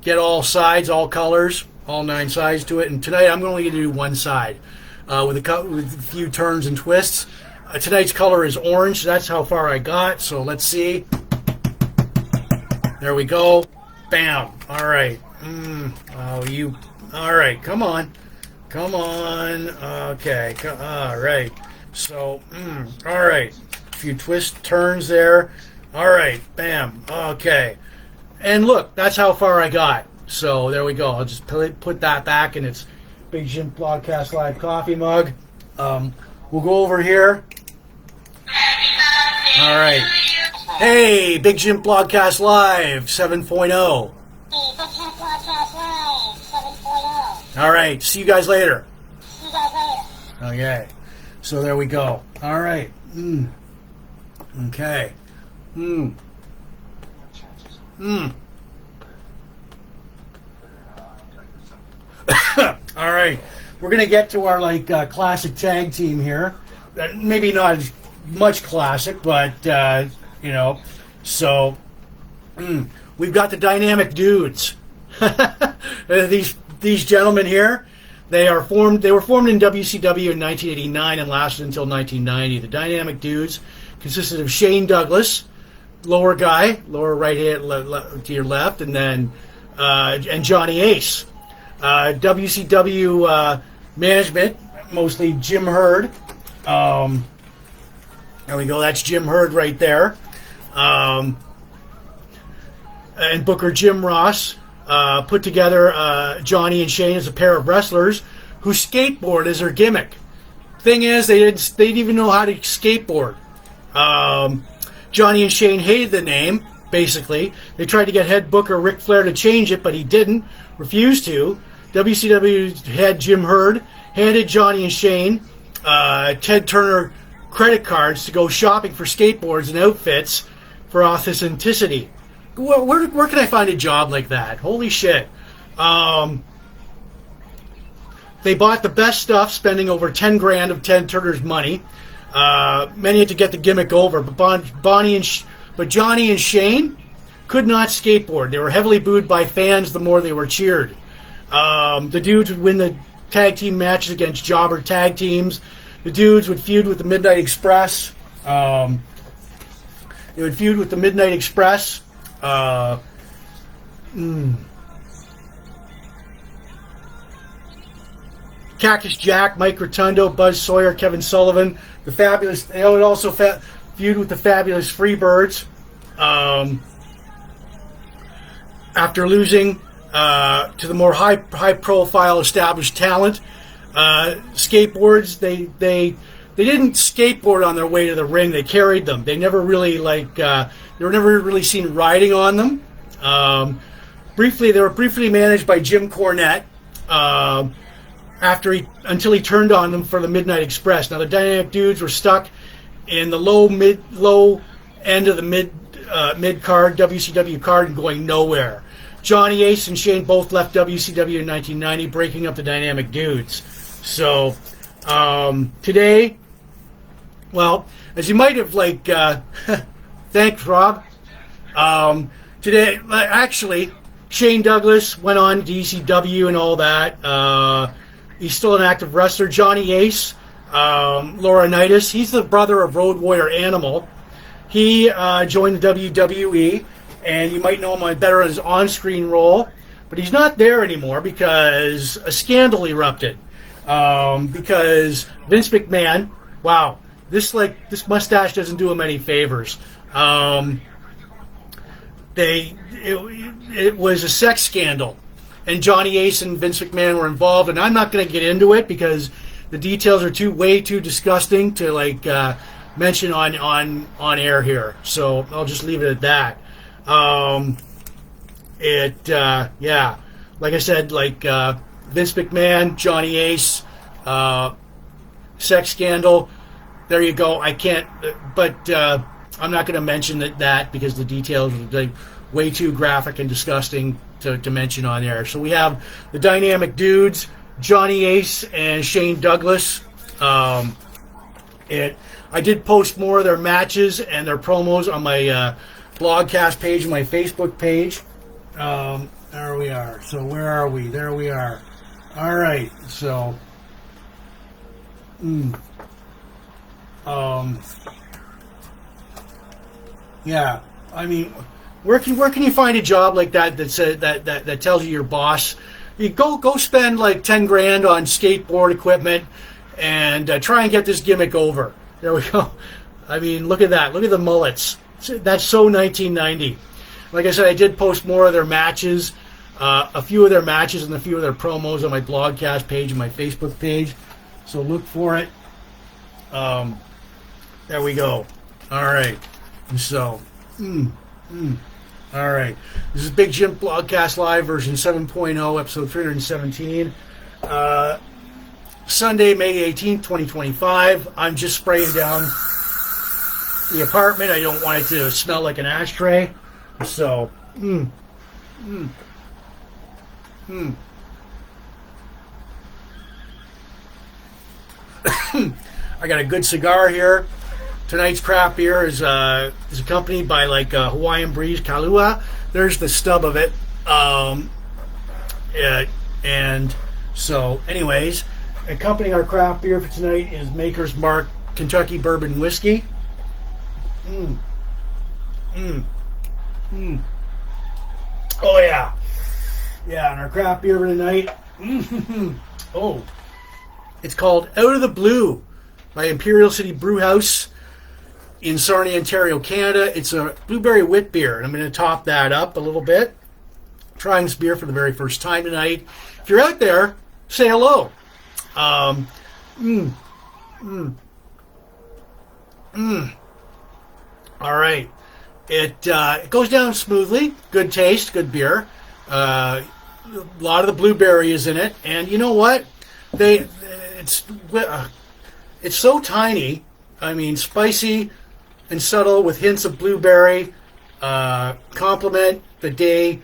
get all sides, all colors, all 9 sides to it. And tonight I'm only going to do one side with a few turns and twists. Tonight's color is orange. That's how far I got. So let's see. There we go. Bam. All right. All right. Come on. Okay. All right. So, all right. A few twist turns there. All right. Bam. Okay. And look, that's how far I got. So there we go. I'll just put that back in its Big Jim Blogcast Live coffee mug. We'll go over here. All right. Hey, Big Jim Blogcast Live 7.0. All right. See you guys later. Okay. So there we go. All right. Okay. All right. We're going to get to our classic tag team here. Maybe not as much classic, but So we've got the Dynamic Dudes. These gentlemen here, they were formed in WCW in 1989 and lasted until 1990. The Dynamic Dudes consisted of Shane Douglas, lower right hand to your left, and then and Johnny Ace. WCW management, mostly Jim Herd. There we go. That's Jim Herd right there. And Booker Jim Ross put together Johnny and Shane as a pair of wrestlers who skateboard as their gimmick. Thing is, they didn't even know how to skateboard. Johnny and Shane hated the name. Basically, they tried to get head booker Ric Flair to change it, but he didn't. Refused to. WCW head Jim Herd handed Johnny and Shane Ted Turner credit cards to go shopping for skateboards and outfits for authenticity. Where can I find a job like that? Holy shit. They bought the best stuff, spending over 10 grand of Ted Turner's money. Many had to get the gimmick over, but Johnny and Shane could not skateboard. They were heavily booed by fans the more they were cheered. The dudes would win the tag team matches against jobber tag teams. The dudes would feud with the Midnight Express. They would feud with the Midnight Express. Cactus Jack, Mike Rotundo, Buzz Sawyer, Kevin Sullivan, the Fabulous. They would also feud with the Fabulous Freebirds. After losing to the more high-profile established talent, skateboards. They didn't skateboard on their way to the ring. They carried them. They never really they were never really seen riding on them. They were briefly managed by Jim Cornette. Until he turned on them for the Midnight Express. Now the Dynamic Dudes were stuck in the low end of the mid card, WCW card, and going nowhere. Johnny Ace and Shane both left WCW in 1990, breaking up the Dynamic Dudes. So today, well, as you might have thanks Rob. Today, actually, Shane Douglas went on to ECW and all that. He's still an active wrestler. Johnny Ace, Laurinaitis, he's the brother of Road Warrior Animal. He joined the WWE, and you might know him better in his on-screen role, but he's not there anymore because a scandal erupted. Because Vince McMahon, wow, this mustache doesn't do him any favors. It was a sex scandal. And Johnny Ace and Vince McMahon were involved, and I'm not going to get into it because the details are way too disgusting to mention on air here. So I'll just leave it at that. Like I said, Vince McMahon, Johnny Ace, sex scandal. There you go. I can't, but I'm not going to mention that because the details are way too graphic and disgusting to mention on there. So we have the Dynamic Dudes, Johnny Ace and Shane Douglas. I did post more of their matches and their promos on my blogcast page and my Facebook page. There we are. So where are we? There we are. All right. So, yeah. I mean, where can you find a job like that that tells you your boss? You go spend like $10,000 on skateboard equipment and try and get this gimmick over. There we go. I mean, look at that. Look at the mullets. That's so 1990. Like I said, I did post more of their matches, a few of their matches and a few of their promos on my blogcast page and my Facebook page. So look for it. There we go. All right. So, all right. This is Big Jim Blogcast Live version 7.0, episode 317. Sunday, May 18th, 2025. I'm just spraying down the apartment. I don't want it to smell like an ashtray. So, I got a good cigar here. Tonight's craft beer is accompanied by Hawaiian Breeze Kahlua. There's the stub of it. And so, anyways, accompanying our craft beer for tonight is Maker's Mark Kentucky Bourbon Whiskey. Oh yeah, yeah. And our craft beer for tonight. Oh, it's called Out of the Blue by Imperial City Brewhouse in Sarnia, Ontario, Canada. It's a blueberry wit beer, and I'm going to top that up a little bit. Trying this beer for the very first time tonight. If you're out there, say hello. All right. It goes down smoothly. Good taste, good beer. A lot of the blueberry is in it, and you know what? It's so tiny. I mean, spicy and subtle with hints of blueberry. Complement the day.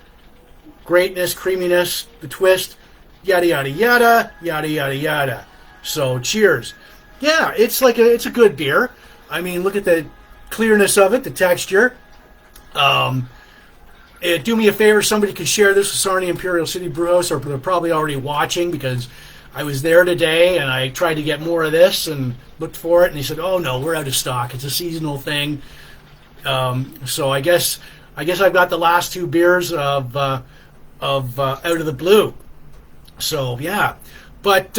Greatness, creaminess, the twist. Yada yada yada, yada yada yada. So cheers. Yeah, it's a good beer. I mean, look at the clearness of it, the texture. Do me a favor, somebody could share this with Sarnia Imperial City Brewhouse, or they're probably already watching because I was there today and I tried to get more of this and looked for it, and they said, "Oh no, we're out of stock. It's a seasonal thing." So I guess I've got the last two beers of Out of the Blue. So yeah, But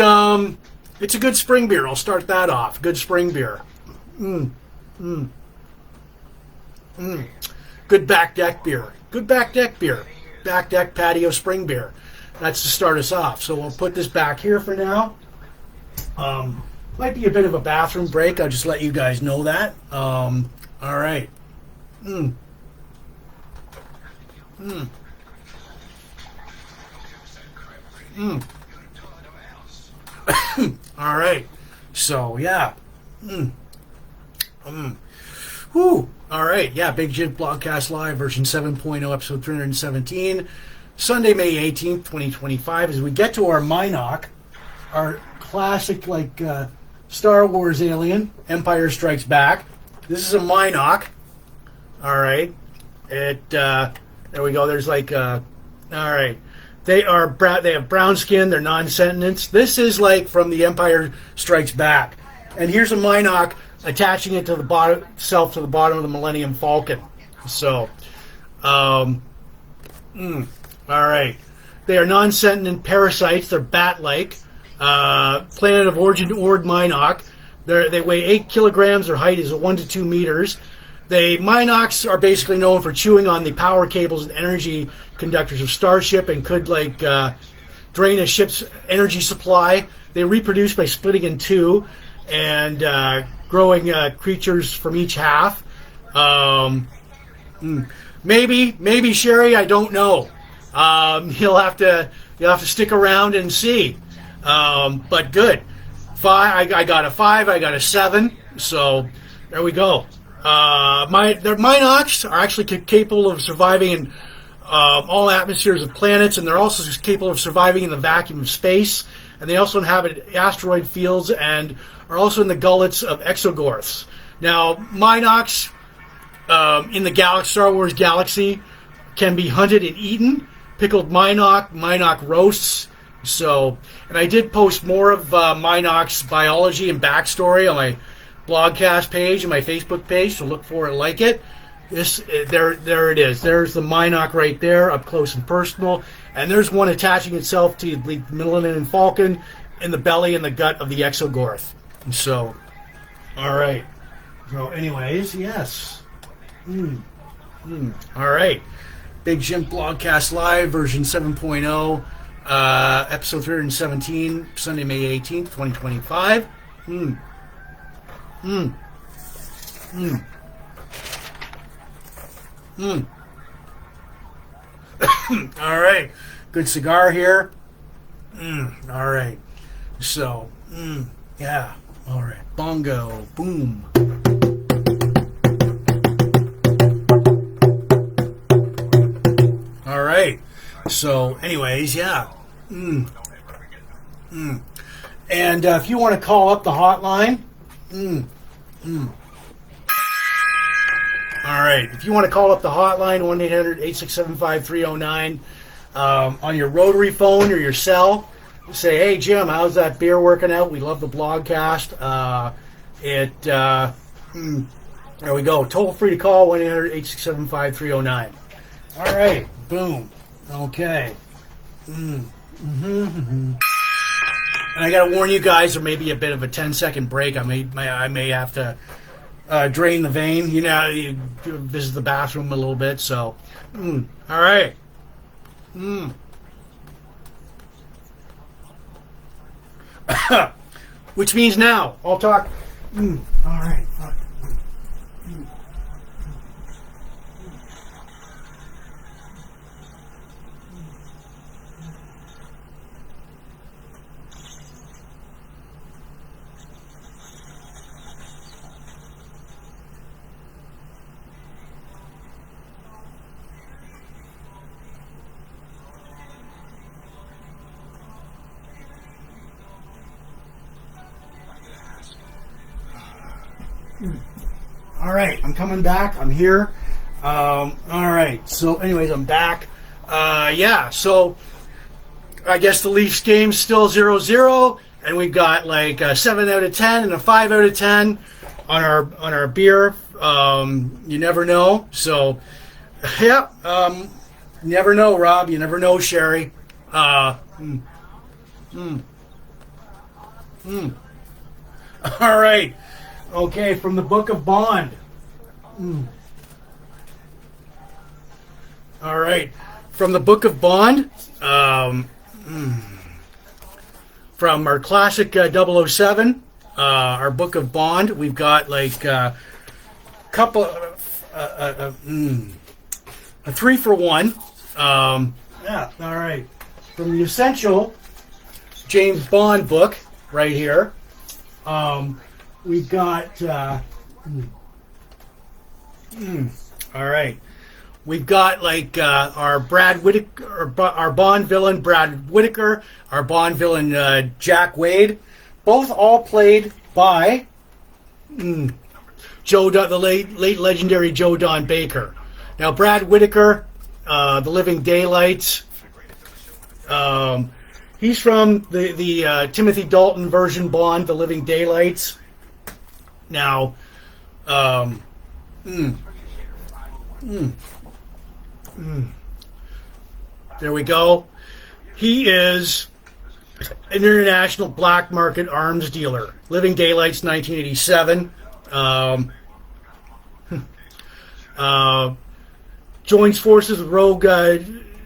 it's a good spring beer. I'll start that off. Good spring beer. Good back deck beer. Good back deck beer. Back deck patio spring beer. That's to start us off. So we'll put this back here for now. Might be a bit of a bathroom break. I'll just let you guys know that. All right. All right. So, yeah. Whew. All right. Yeah, Big Jims Blogcast Live, version 7.0, episode 317. Sunday, May 18th, 2025. As we get to our Mynocks, our classic, like, Star Wars alien, Empire Strikes Back. This is a Mynocks. All right. There we go. There's like, all right. They have brown skin. They're non-sentient. This is like from the Empire Strikes Back. And here's a Mynocks attaching it to the bottom, self to the bottom of the Millennium Falcon. So, all right. They are non-sentient parasites. They're bat-like. Planet of origin Ord Mynocks. They weigh 8 kilograms. Their height is 1 to 2 meters. The Mynocks are basically known for chewing on the power cables and energy conductors of Starship and could drain a ship's energy supply. They reproduce by splitting in two and growing creatures from each half. Maybe Sherry, I don't know. You'll have to stick around and see. But good. I got a 5. I got a 7. So there we go. Their Mynocks are actually capable of surviving in all atmospheres of planets, and they're also capable of surviving in the vacuum of space. And they also inhabit asteroid fields and are also in the gullets of exogorths. Now, Mynocks in the Star Wars galaxy can be hunted and eaten. Pickled Mynocks roasts. So, and I did post more of Mynocks biology and backstory on my blogcast page and my Facebook page, so look for it, like it. There it is. There's the Mynocks right there, up close and personal. And there's one attaching itself to the Millennium Falcon in the belly and the gut of the Exogorth. So, all right. So, anyways, yes. All right. Big Jims Blogcast Live, version 7.0, episode 317, Sunday, May 18th, 2025. All right. Good cigar here. All right. So, yeah. All right. Bongo. Boom. All right. So, anyways, yeah. And if you want to call up the hotline, all right. If you want to call up the hotline, 1-800-867-5309, on your rotary phone or your cell, say, hey, Jim, how's that beer working out? We love the blogcast. There we go. Toll free to call, 1-800-867-5309. All right. Boom. Okay. And I got to warn you guys, there may be a bit of a 10-second break. I may have to drain the vein. You visit the bathroom a little bit. So, all right. Which means now I'll talk. All right. All right, I'm coming back. I'm here. All right. So, anyways, I'm back. Yeah. So, I guess the Leafs game's still 0-0, and we've got like a 7 out of 10 and a 5 out of 10 on our beer. You never know. So, yeah. Never know, Rob. You never know, Sherry. Mm. All right. Okay, from the Book of Bond. Mm. All right. From the Book of Bond, from our classic 007, our Book of Bond, we've got like a couple, a 3-for-1. Yeah, all right. From the Essential James Bond book, right here, we've got, all right. We've got like our Brad Whitaker, our Bond villain Brad Whitaker, our Bond villain Jack Wade, both all played by Joe, the late legendary Joe Don Baker. Now Brad Whitaker, The Living Daylights. He's from the Timothy Dalton version Bond, The Living Daylights. Now, there we go. He is an international black market arms dealer. Living Daylights, 1987. Joins forces with rogue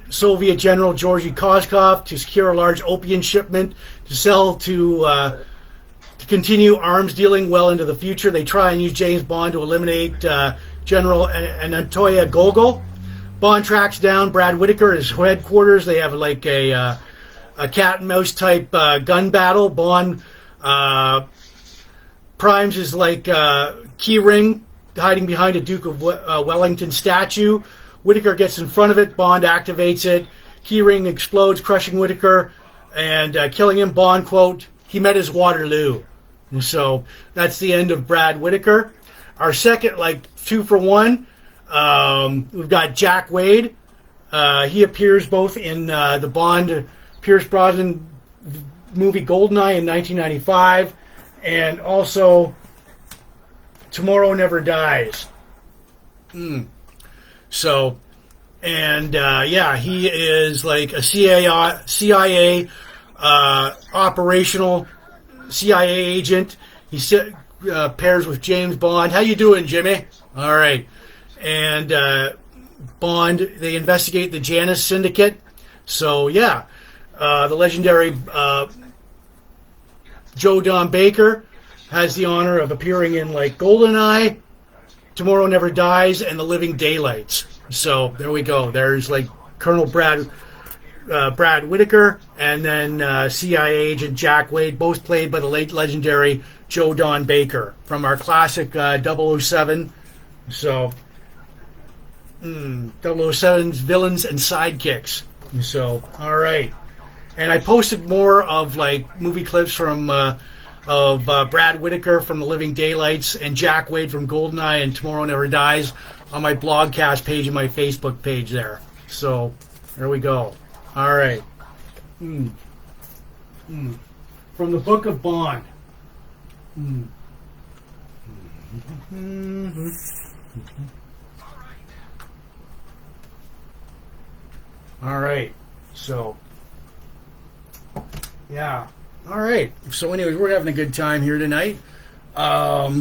Soviet General Georgy Koskov to secure a large opium shipment to sell to continue arms dealing well into the future. They try and use James Bond to eliminate General Anatolia Gogol. Bond tracks down Brad Whitaker at his headquarters. They have like a cat and mouse type gun battle. Bond primes his like key ring hiding behind a Duke of Wellington statue. Whitaker gets in front of it. Bond activates it. Keyring explodes, crushing Whitaker and killing him. Bond quote, "He met his Waterloo." And so that's the end of Brad Whitaker. Our second, like 2-for-1, we've got Jack Wade. He appears both in the Bond Pierce Brosnan movie Goldeneye in 1995 and also Tomorrow Never Dies. So, and yeah, he is like a CIA operational CIA agent. He pairs with James Bond. How you doing, Jimmy? All right. And Bond, they investigate the Janus Syndicate. So, yeah, the legendary Joe Don Baker has the honor of appearing in like Goldeneye, Tomorrow Never Dies, and The Living Daylights. So there we go. There's like Colonel Brad Whitaker, and then CIA agent Jack Wade, both played by the late legendary Joe Don Baker from our classic 007. So 007's villains and sidekicks. So all right, and I posted more of like movie clips from of Brad Whitaker from The Living Daylights and Jack Wade from Goldeneye and Tomorrow Never Dies on my blogcast page and my Facebook page there. So there we go. All right. From the Book of Bond. All right. So, yeah. All right. So, anyways, we're having a good time here tonight. Got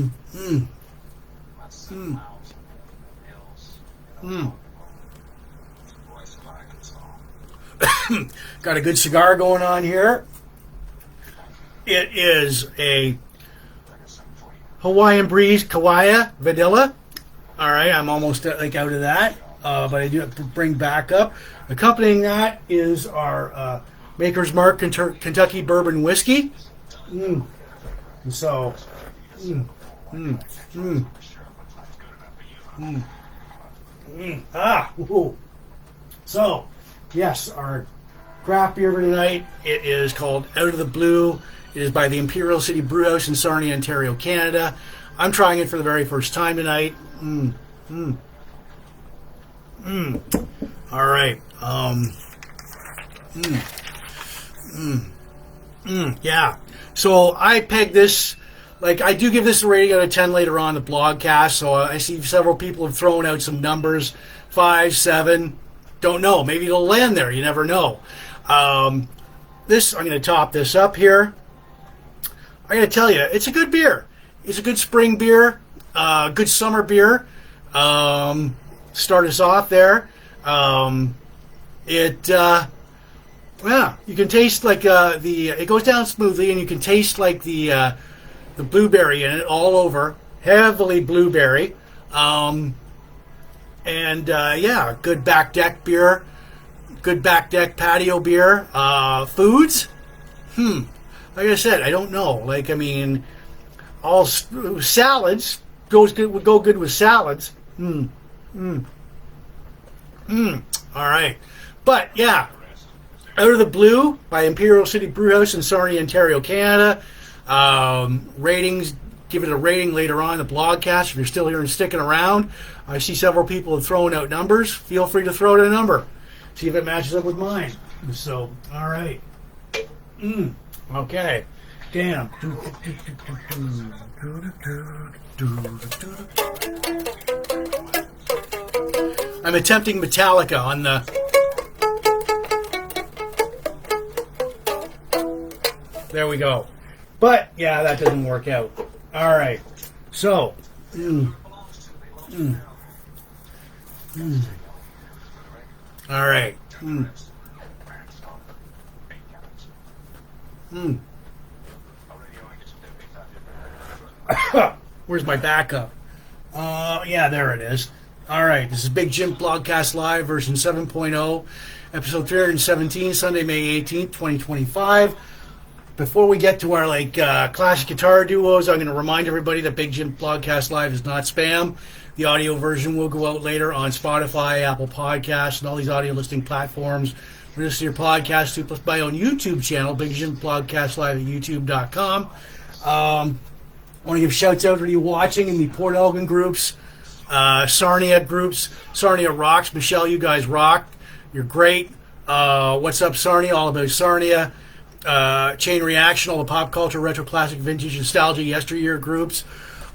a good cigar going on here. It is a Hawaiian Breeze Kauai Vanilla. All right, I'm almost like out of that, but I do have to bring back up. Accompanying that is our Maker's Mark Kentucky Bourbon Whiskey. So, So, yes, our craft beer for tonight, it is called Out of the Blue. It is by the Imperial City Brewhouse in Sarnia, Ontario, Canada. I'm trying it for the very first time tonight. All right. Yeah. So I pegged this, like I do give this a rating out of 10 later on in the blogcast. So I see several people have thrown out some numbers, 5, 7. Don't know. Maybe it'll land there. You never know. I'm going to top this up here. I got to tell you, it's a good beer. It's a good spring beer, good summer beer. Start us off there. Yeah, you can taste like it goes down smoothly, and you can taste like the blueberry in it all over, heavily blueberry. Yeah, good back deck beer, good back deck patio beer. Foods, like I said, I don't know. Like, I mean, all salads would go good with salads. All right, but yeah. Out of the Blue by Imperial City Brewhouse in Sarnia, Ontario, Canada. Ratings, give it a rating later on in the blogcast if you're still here and sticking around. I see several people have thrown out numbers. Feel free to throw out a number. See if it matches up with mine. So, all right. Okay. Damn. I'm attempting Metallica on the... There we go. But, yeah, that doesn't work out. All right. So. All right. Where's my backup? Yeah, there it is. All right. This is Big Jim Blogcast Live, version 7.0, episode 317, Sunday, May 18th, 2025. Before we get to our classic guitar duos, I'm going to remind everybody that Big Jim Blogcast Live is not spam. The audio version will go out later on Spotify, Apple Podcasts, and all these audio listing platforms. Listen to your podcast too, plus my own YouTube channel, Big Jim Blogcast Live at YouTube.com. I want to give shouts out to you watching in the Port Elgin groups, Sarnia groups. Sarnia rocks. Michelle, you guys rock. You're great. What's up, Sarnia? All about Sarnia. Chain Reaction, all the pop culture, retro, classic, vintage, nostalgia, yesteryear groups,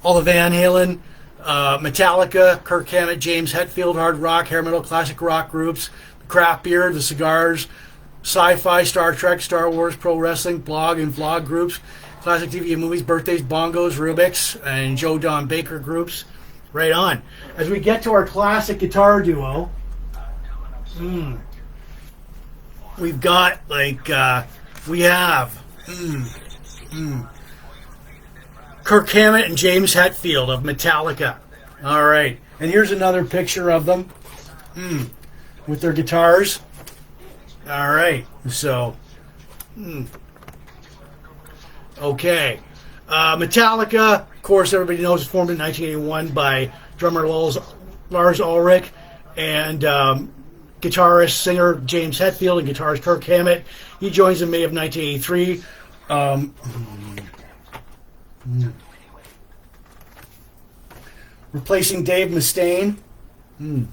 all the Van Halen, Metallica, Kirk Hammett, James Hetfield, hard rock, hair metal, classic rock groups, the craft beer, the cigars, sci-fi, Star Trek, Star Wars, pro wrestling, blog and vlog groups, classic TV and movies, birthdays, bongos, Rubik's, and Joe Don Baker groups. Right on. As we get to our classic guitar duo, we've got we have Kirk Hammett and James Hetfield of Metallica. All right. And here's another picture of them with their guitars. All right. So, okay. Metallica, of course, everybody knows, was formed in 1981 by drummer Lars Ulrich and guitarist, singer James Hetfield, and guitarist Kirk Hammett. He joins in May of 1983. Replacing Dave Mustaine. And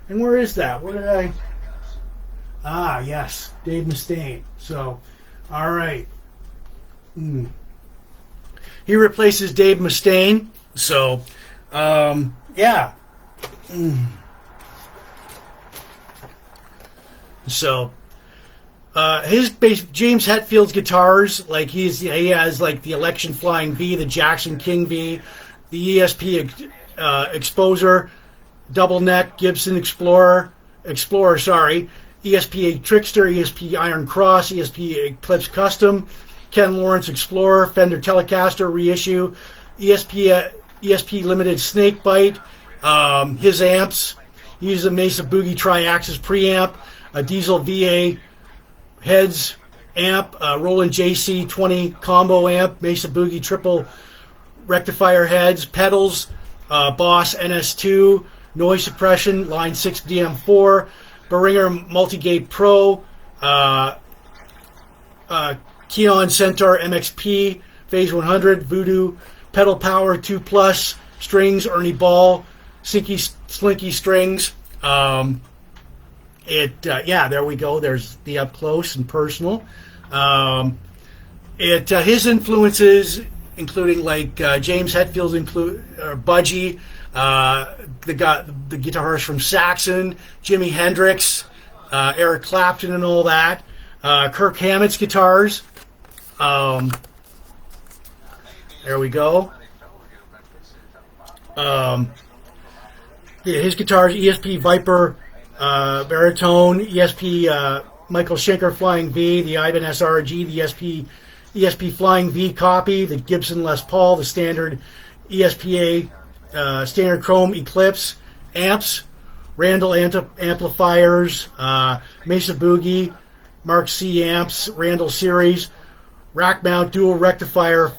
where is that? Where did I... Ah, yes, Dave Mustaine. So, all right. He replaces Dave Mustaine. So, yeah. So, James Hetfield's guitars, like he has like the Election Flying V, the Jackson King V, the ESP Exposer, Double Neck, Gibson Explorer, ESP Trickster, ESP Iron Cross, ESP Eclipse Custom, Ken Lawrence Explorer, Fender Telecaster reissue, ESP Limited Snakebite, his amps. He uses a Mesa Boogie Tri-Axis preamp, a Diesel VA heads amp, Roland JC20 combo amp, Mesa Boogie triple rectifier heads, pedals, Boss NS2, noise suppression, Line 6 DM4, Behringer Multigate Pro, Keon Centaur MXP, Phase 100, Voodoo, Pedal Power 2 Plus, strings, Ernie Ball, Slinky strings. Yeah, there we go. There's the up close and personal. His influences, including like James Hetfield's Budgie, the guitarist from Saxon, Jimi Hendrix, Eric Clapton, and all that. Kirk Hammett's guitars. There we go. His guitars, ESP Viper baritone, ESP Michael Schenker Flying V, the Ivan SRG, the ESP Flying V copy, the Gibson Les Paul, the standard ESPA standard Chrome Eclipse amps, Randall amplifiers, Mesa Boogie, Mark C amps, Randall series, rack mount dual rectifier,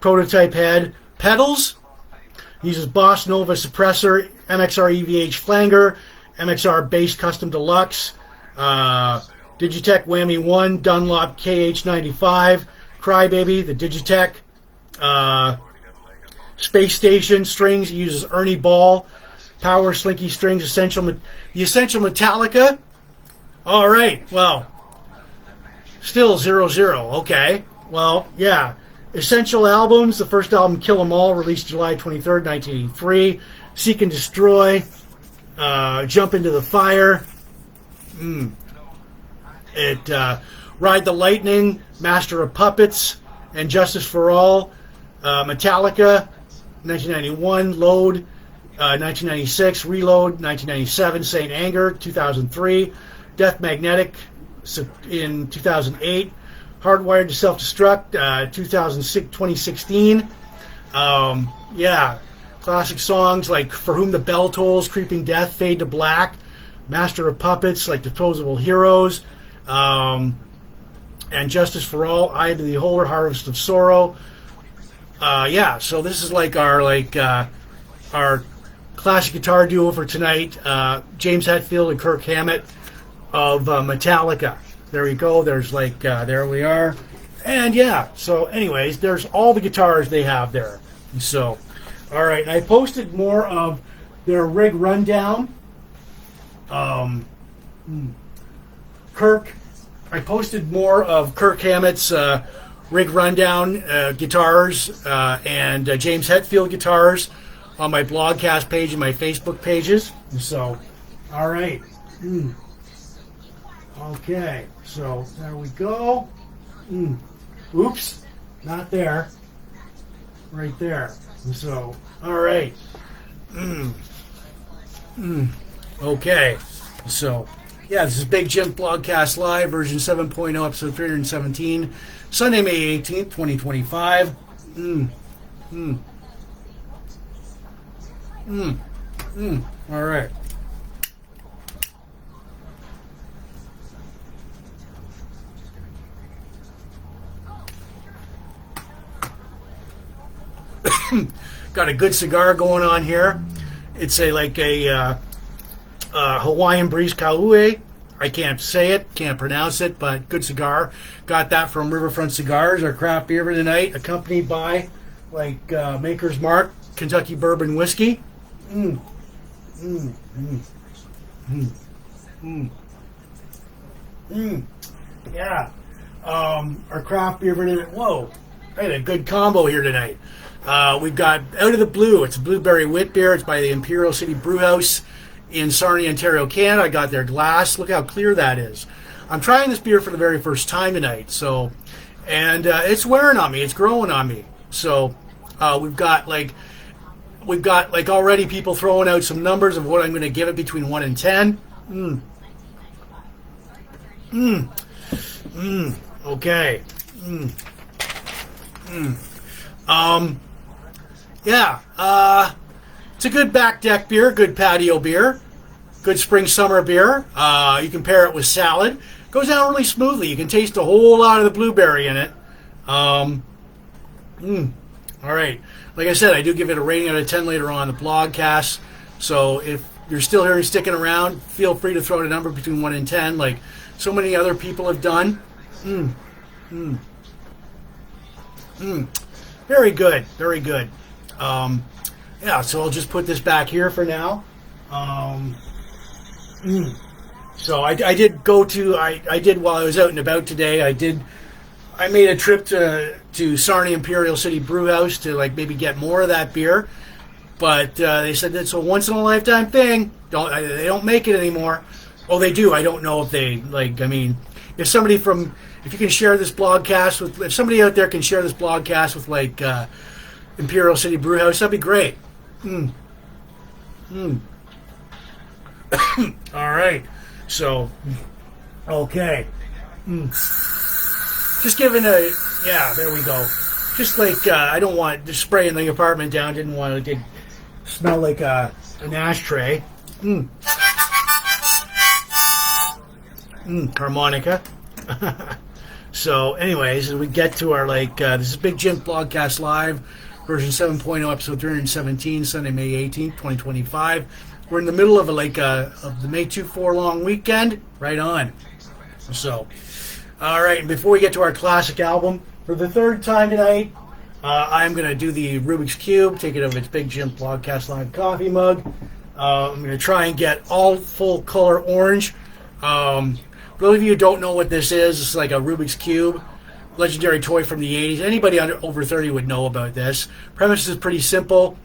prototype head, pedals. Uses Boss Nova suppressor, MXR EVH flanger, MXR bass custom deluxe, Digitech Whammy 1, Dunlop KH95, Crybaby, the Digitech, Space Station strings, uses Ernie Ball, Power Slinky strings, the Essential Metallica. All right, well, still 0-0. Okay, well, yeah. Essential albums, the first album, Kill 'Em All, released July 23rd, 1983. Seek and Destroy, Jump Into the Fire, Ride the Lightning, Master of Puppets, and Justice for All, Metallica, 1991, Load, 1996, Reload, 1997, Saint Anger, 2003, Death Magnetic in 2008, Hardwired to Self-Destruct, 2016. Yeah, classic songs like For Whom the Bell Tolls, Creeping Death, Fade to Black, Master of Puppets, like Disposable Heroes, and Justice for All, Eye to the Beholder, Harvest of Sorrow. Yeah, so this is like our classic guitar duo for tonight, James Hetfield and Kirk Hammett of Metallica. There we go. There's there we are. And yeah, so anyways, there's all the guitars they have there. So, all right. And I posted more of their rig rundown. I posted more of Kirk Hammett's rig rundown guitars and James Hetfield guitars on my Blogcast page and my Facebook pages. So, all right. Okay, so there we go. Oops, not there. Right there. So, all right. Okay, so yeah, this is Big Jim Blogcast Live, version 7.0, episode 317, Sunday, May 18th, 2025. All right. Got a good cigar going on here. It's a Hawaiian Breeze Kauai. I can't say it, can't pronounce it, but good cigar. Got that from Riverfront Cigars, our craft beer for tonight, accompanied by Maker's Mark Kentucky Bourbon Whiskey. Yeah. Our craft beer for tonight. Whoa, I had a good combo here tonight. We've got Out of the Blue. It's a blueberry wit beer. It's by the Imperial City Brewhouse in Sarnia, Ontario, Canada. I got their glass. Look how clear that is. I'm trying this beer for the very first time tonight. So, and it's wearing on me. It's growing on me. So, we've got already people throwing out some numbers of what I'm going to give it between 1 and 10. Okay. Yeah, it's a good back deck beer, good patio beer, good spring summer beer. You can pair it with salad. Goes down really smoothly. You can taste a whole lot of the blueberry in it. All right. Like I said, I do give it a rating out of 10 later on in the blogcast. So if you're still here and sticking around, feel free to throw out a number between 1 and 10, like so many other people have done. Very good, very good. Yeah, so I'll just put this back here for now. So I did go to, I did while I was out and about today, I made a trip to Sarnia Imperial City Brewhouse to maybe get more of that beer. But they said that's a once in a lifetime thing. They don't make it anymore. Oh, they do. I don't know if they if you can share this blogcast with, if somebody out there can share this blogcast with Imperial City Brewhouse. That'd be great. All right. So, okay. Just giving a, yeah, there we go. Just like, I don't want to spray in the apartment down. Didn't want to smell like an ashtray. Harmonica. So, anyways, as we get to our, this is Big Jim Blogcast Live, version 7.0, episode 317, Sunday, May 18th, 2025. We're in the middle of of the May 2-4 long weekend. Right on. So, all right, and before we get to our classic album, for the third time tonight, I'm going to do the Rubik's Cube, take it out of its Big Jim Blogcast Live coffee mug. I'm going to try and get all full color orange. For those of you who don't know what this is, it's like a Rubik's Cube, legendary toy from the 80s. Anybody over 30 would know about this. Premise is pretty simple.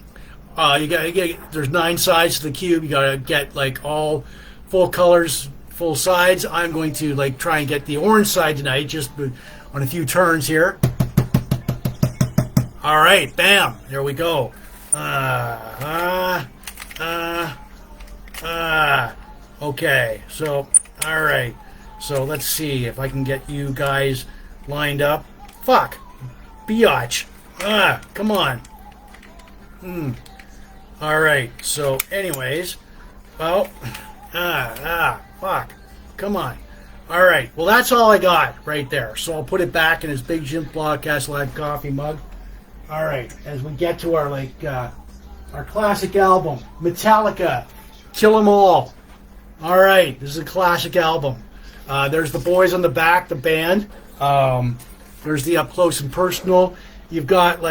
There's 9 sides to the cube. You got to get all full colors, full sides. I'm going to try and get the orange side tonight, just on a few turns here. All right, bam, there we go. Okay, so, all right. So let's see if I can get you guys lined up. Fuck. Biatch. Come on. All right. So anyways, well, fuck. Come on. All right. Well, that's all I got right there. So I'll put it back in his Big Jim Blogcast Live coffee mug. All right. As we get to our classic album, Metallica, Kill 'Em All. All right. This is a classic album. There's the boys on the back, the band. There's the up close and personal. You've got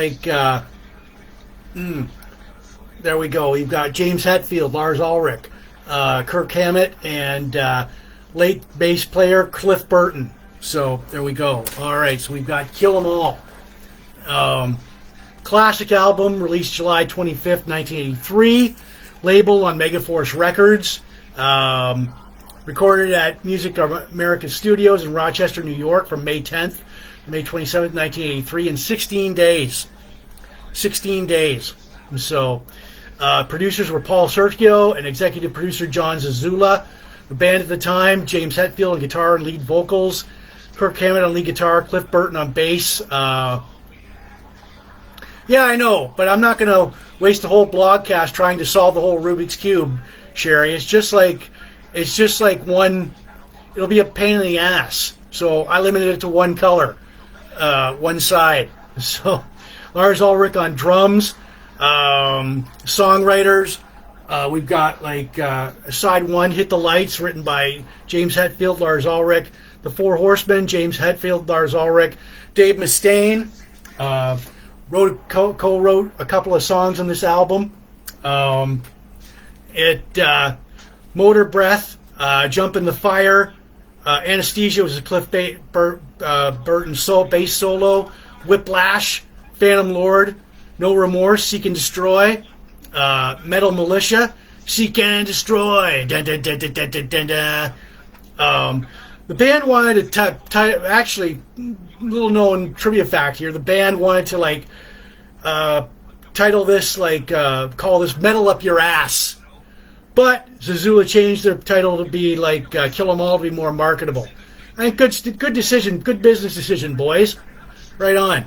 there we go. You've got James Hetfield, Lars Ulrich, Kirk Hammett, and late bass player Cliff Burton. So there we go. All right, so we've got Kill 'Em All. Classic album, released July 25th, 1983. Label on Megaforce Records. Recorded at Music America Studios in Rochester, New York from May 10th to May 27th, 1983 in 16 days. 16 days. So, producers were Paul Sergio and executive producer John Zazula. The band at the time, James Hetfield on guitar and lead vocals, Kirk Hammett on lead guitar, Cliff Burton on bass. Yeah, I know, but I'm not going to waste the whole blogcast trying to solve the whole Rubik's Cube, Sherry. It's just like one, it'll be a pain in the ass. So I limited it to one color, one side. So Lars Ulrich on drums, songwriters. We've got side 1, Hit the Lights, written by James Hetfield, Lars Ulrich. The Four Horsemen, James Hetfield, Lars Ulrich. Dave Mustaine co-wrote a couple of songs on this album. Motor Breath, Jump in the Fire, Anesthesia was a Cliff Burton bass solo, Whiplash, Phantom Lord, No Remorse, Seek and Destroy, Metal Militia, Seek and Destroy. Dun, dun, dun, dun, dun, dun, dun, dun. The band wanted to actually, little known trivia fact here, the band wanted to title this call this Metal Up Your Ass. But Zazula changed their title to be Kill 'Em All to be more marketable. I think good decision, good business decision, boys. Right on.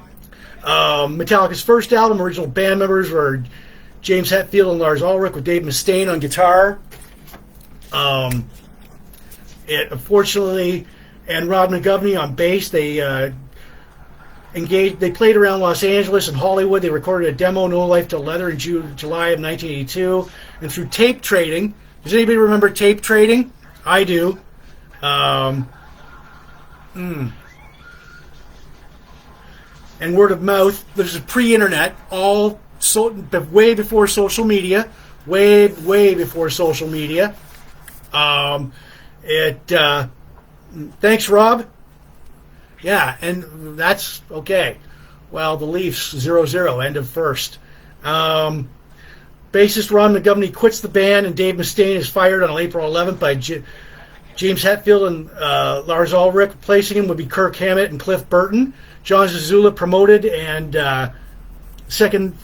Metallica's first album, original band members were James Hetfield and Lars Ulrich with Dave Mustaine on guitar. Unfortunately, and Rod McGovney on bass. They They played around Los Angeles and Hollywood. They recorded a demo, No Life Till Leather, in July of 1982. And through tape trading, does anybody remember tape trading? I do. And word of mouth. This is pre-internet, way before social media. Way before social media. Thanks, Rob. Yeah, and that's okay. Well, the Leafs 0-0, end of first. Bassist Ron McGovney quits the band, and Dave Mustaine is fired on April 11th by James Hetfield and Lars Ulrich. Replacing him would be Kirk Hammett and Cliff Burton. John Zazula promoted and second,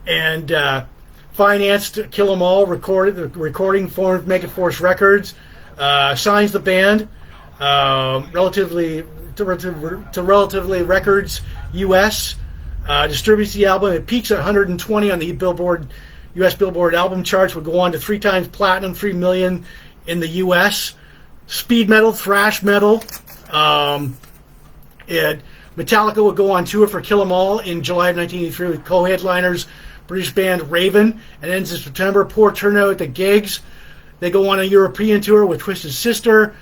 and financed Kill 'Em All. Recorded the recording formed Megaforce Records. Signs the band relatively Records US. Distributes the album. It peaks at 120 on the U.S. Billboard album charts. Would go on to 3 times platinum, 3 million in the U.S. Speed metal, thrash metal. Metallica would go on tour for Kill 'Em All in July of 1983 with co-headliners British band Raven, and ends in September. Poor turnout at the gigs. They go on a European tour with Twisted Sister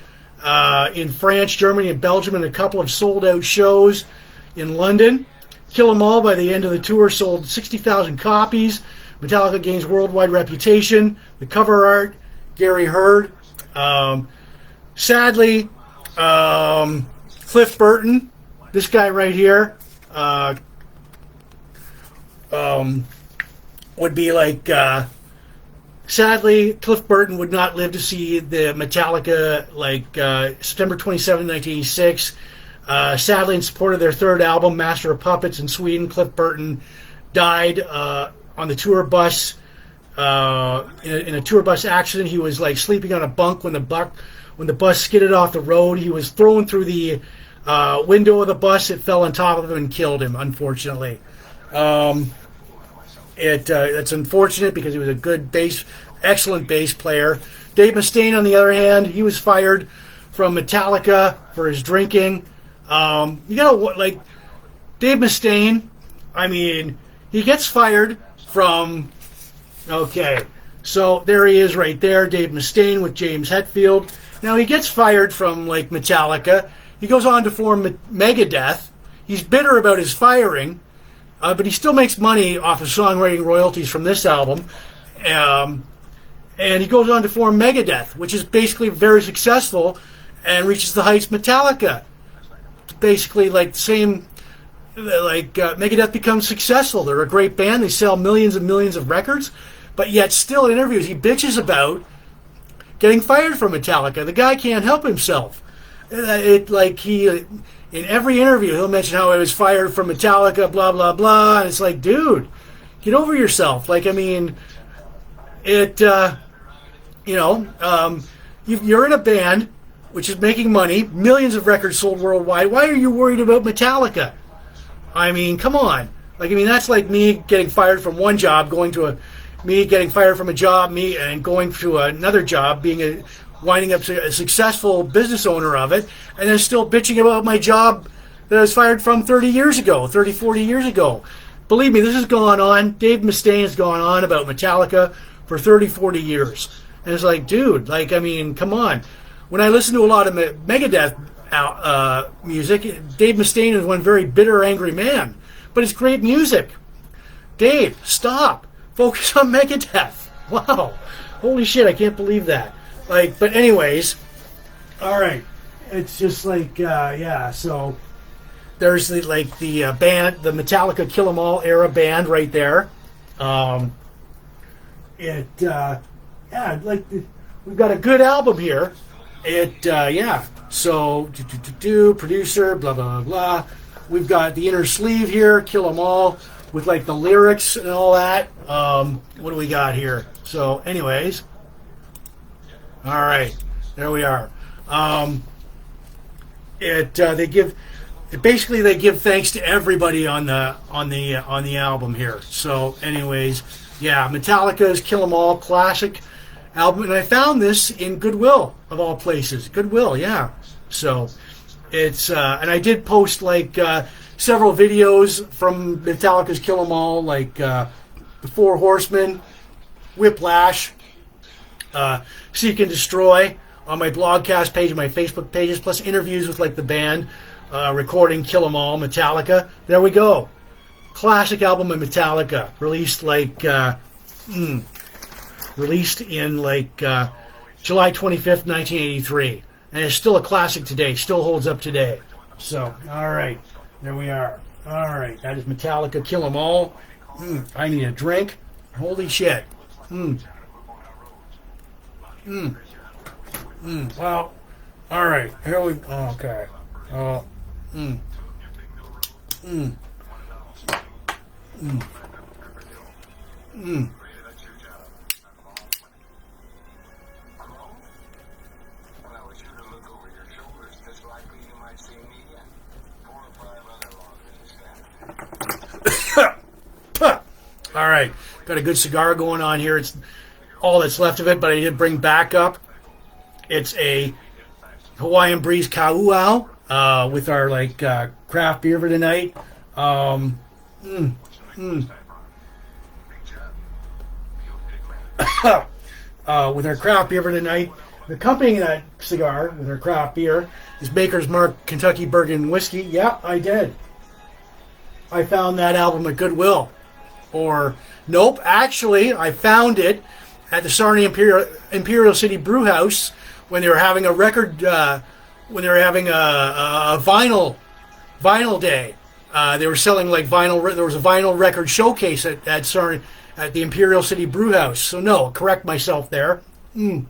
in France, Germany, and Belgium, and a couple of sold-out shows in London. Kill 'Em All, by the end of the tour, sold 60,000 copies. Metallica gains worldwide reputation. The cover art, Gary Hurd. Sadly, Cliff Burton, this guy right here, would be like, sadly, Cliff Burton would not live to see the Metallica, September 27, 1986. Sadly, in support of their third album, Master of Puppets, in Sweden, Cliff Burton died on the tour bus, in a tour bus accident. He was sleeping on a bunk when the bus skidded off the road. He was thrown through the window of the bus. It fell on top of him and killed him, unfortunately. It's unfortunate because he was a good excellent bass player. Dave Mustaine, on the other hand, he was fired from Metallica for his drinking. Dave Mustaine, I mean, he gets fired from, okay, so there he is right there, Dave Mustaine with James Hetfield. Now he gets fired from Metallica. He goes on to form Megadeth. He's bitter about his firing, but he still makes money off of songwriting royalties from this album. And he goes on to form Megadeth, which is basically very successful and reaches the heights Metallica. Basically, Megadeth becomes successful. They're a great band. They sell millions and millions of records, but yet still in interviews he bitches about getting fired from Metallica. The guy can't help himself. In every interview he'll mention how he was fired from Metallica, blah blah blah, and it's like, dude, get over yourself. You're in a band which is making money, millions of records sold worldwide. Why are you worried about Metallica? I mean, come on. That's like me getting fired from one job, me getting fired from a job, and going to another job, winding up a successful business owner of it, and then still bitching about my job that I was fired from 30, 40 years ago. Believe me, this has gone on. Dave Mustaine has gone on about Metallica for 30, 40 years. And it's like, dude, come on. When I listen to a lot of Megadeth music, Dave Mustaine is one very bitter, angry man. But it's great music. Dave, stop. Focus on Megadeth. Wow. Holy shit, I can't believe that. But anyways, all right. It's just so there's the band, the Metallica Kill 'Em All era band right there. We've got a good album here. So producer, blah blah blah. We've got the inner sleeve here, Kill 'Em All, with the lyrics and all that. What do we got here? So, anyways, all right, there we are. They give thanks to everybody on the album here. So, anyways, Metallica's Kill 'Em All classic album, and I found this in Goodwill of all places. Goodwill, yeah. So it's and I did post several videos from Metallica's Kill 'Em All, the Four Horsemen, Whiplash, Seek and Destroy, on my blogcast page and my Facebook pages, plus interviews with the band recording Kill 'Em All, Metallica. There we go. Classic album of Metallica, released in July 25th, 1983. And it's still a classic today, still holds up today. So, all right, there we are. All right, that is Metallica Kill 'Em All. I need a drink. Holy shit. Well, all right, here we go. Okay. Mm. Mm. All right, got a good cigar going on here. It's all that's left of it, but I did bring back up. It's a Hawaiian Breeze Kauau with our craft beer for tonight. With our craft beer for tonight, accompanying that cigar with our craft beer is Maker's Mark Kentucky Bourbon Whiskey. Yeah, I did. I found that album at Goodwill. Or, nope, actually, I found it at the Sarnia Imperial City Brew House when they were having a record, when they were having a vinyl day. They were selling vinyl. There was a vinyl record showcase at Sarnia, at the Imperial City Brew House. So no, correct myself there. And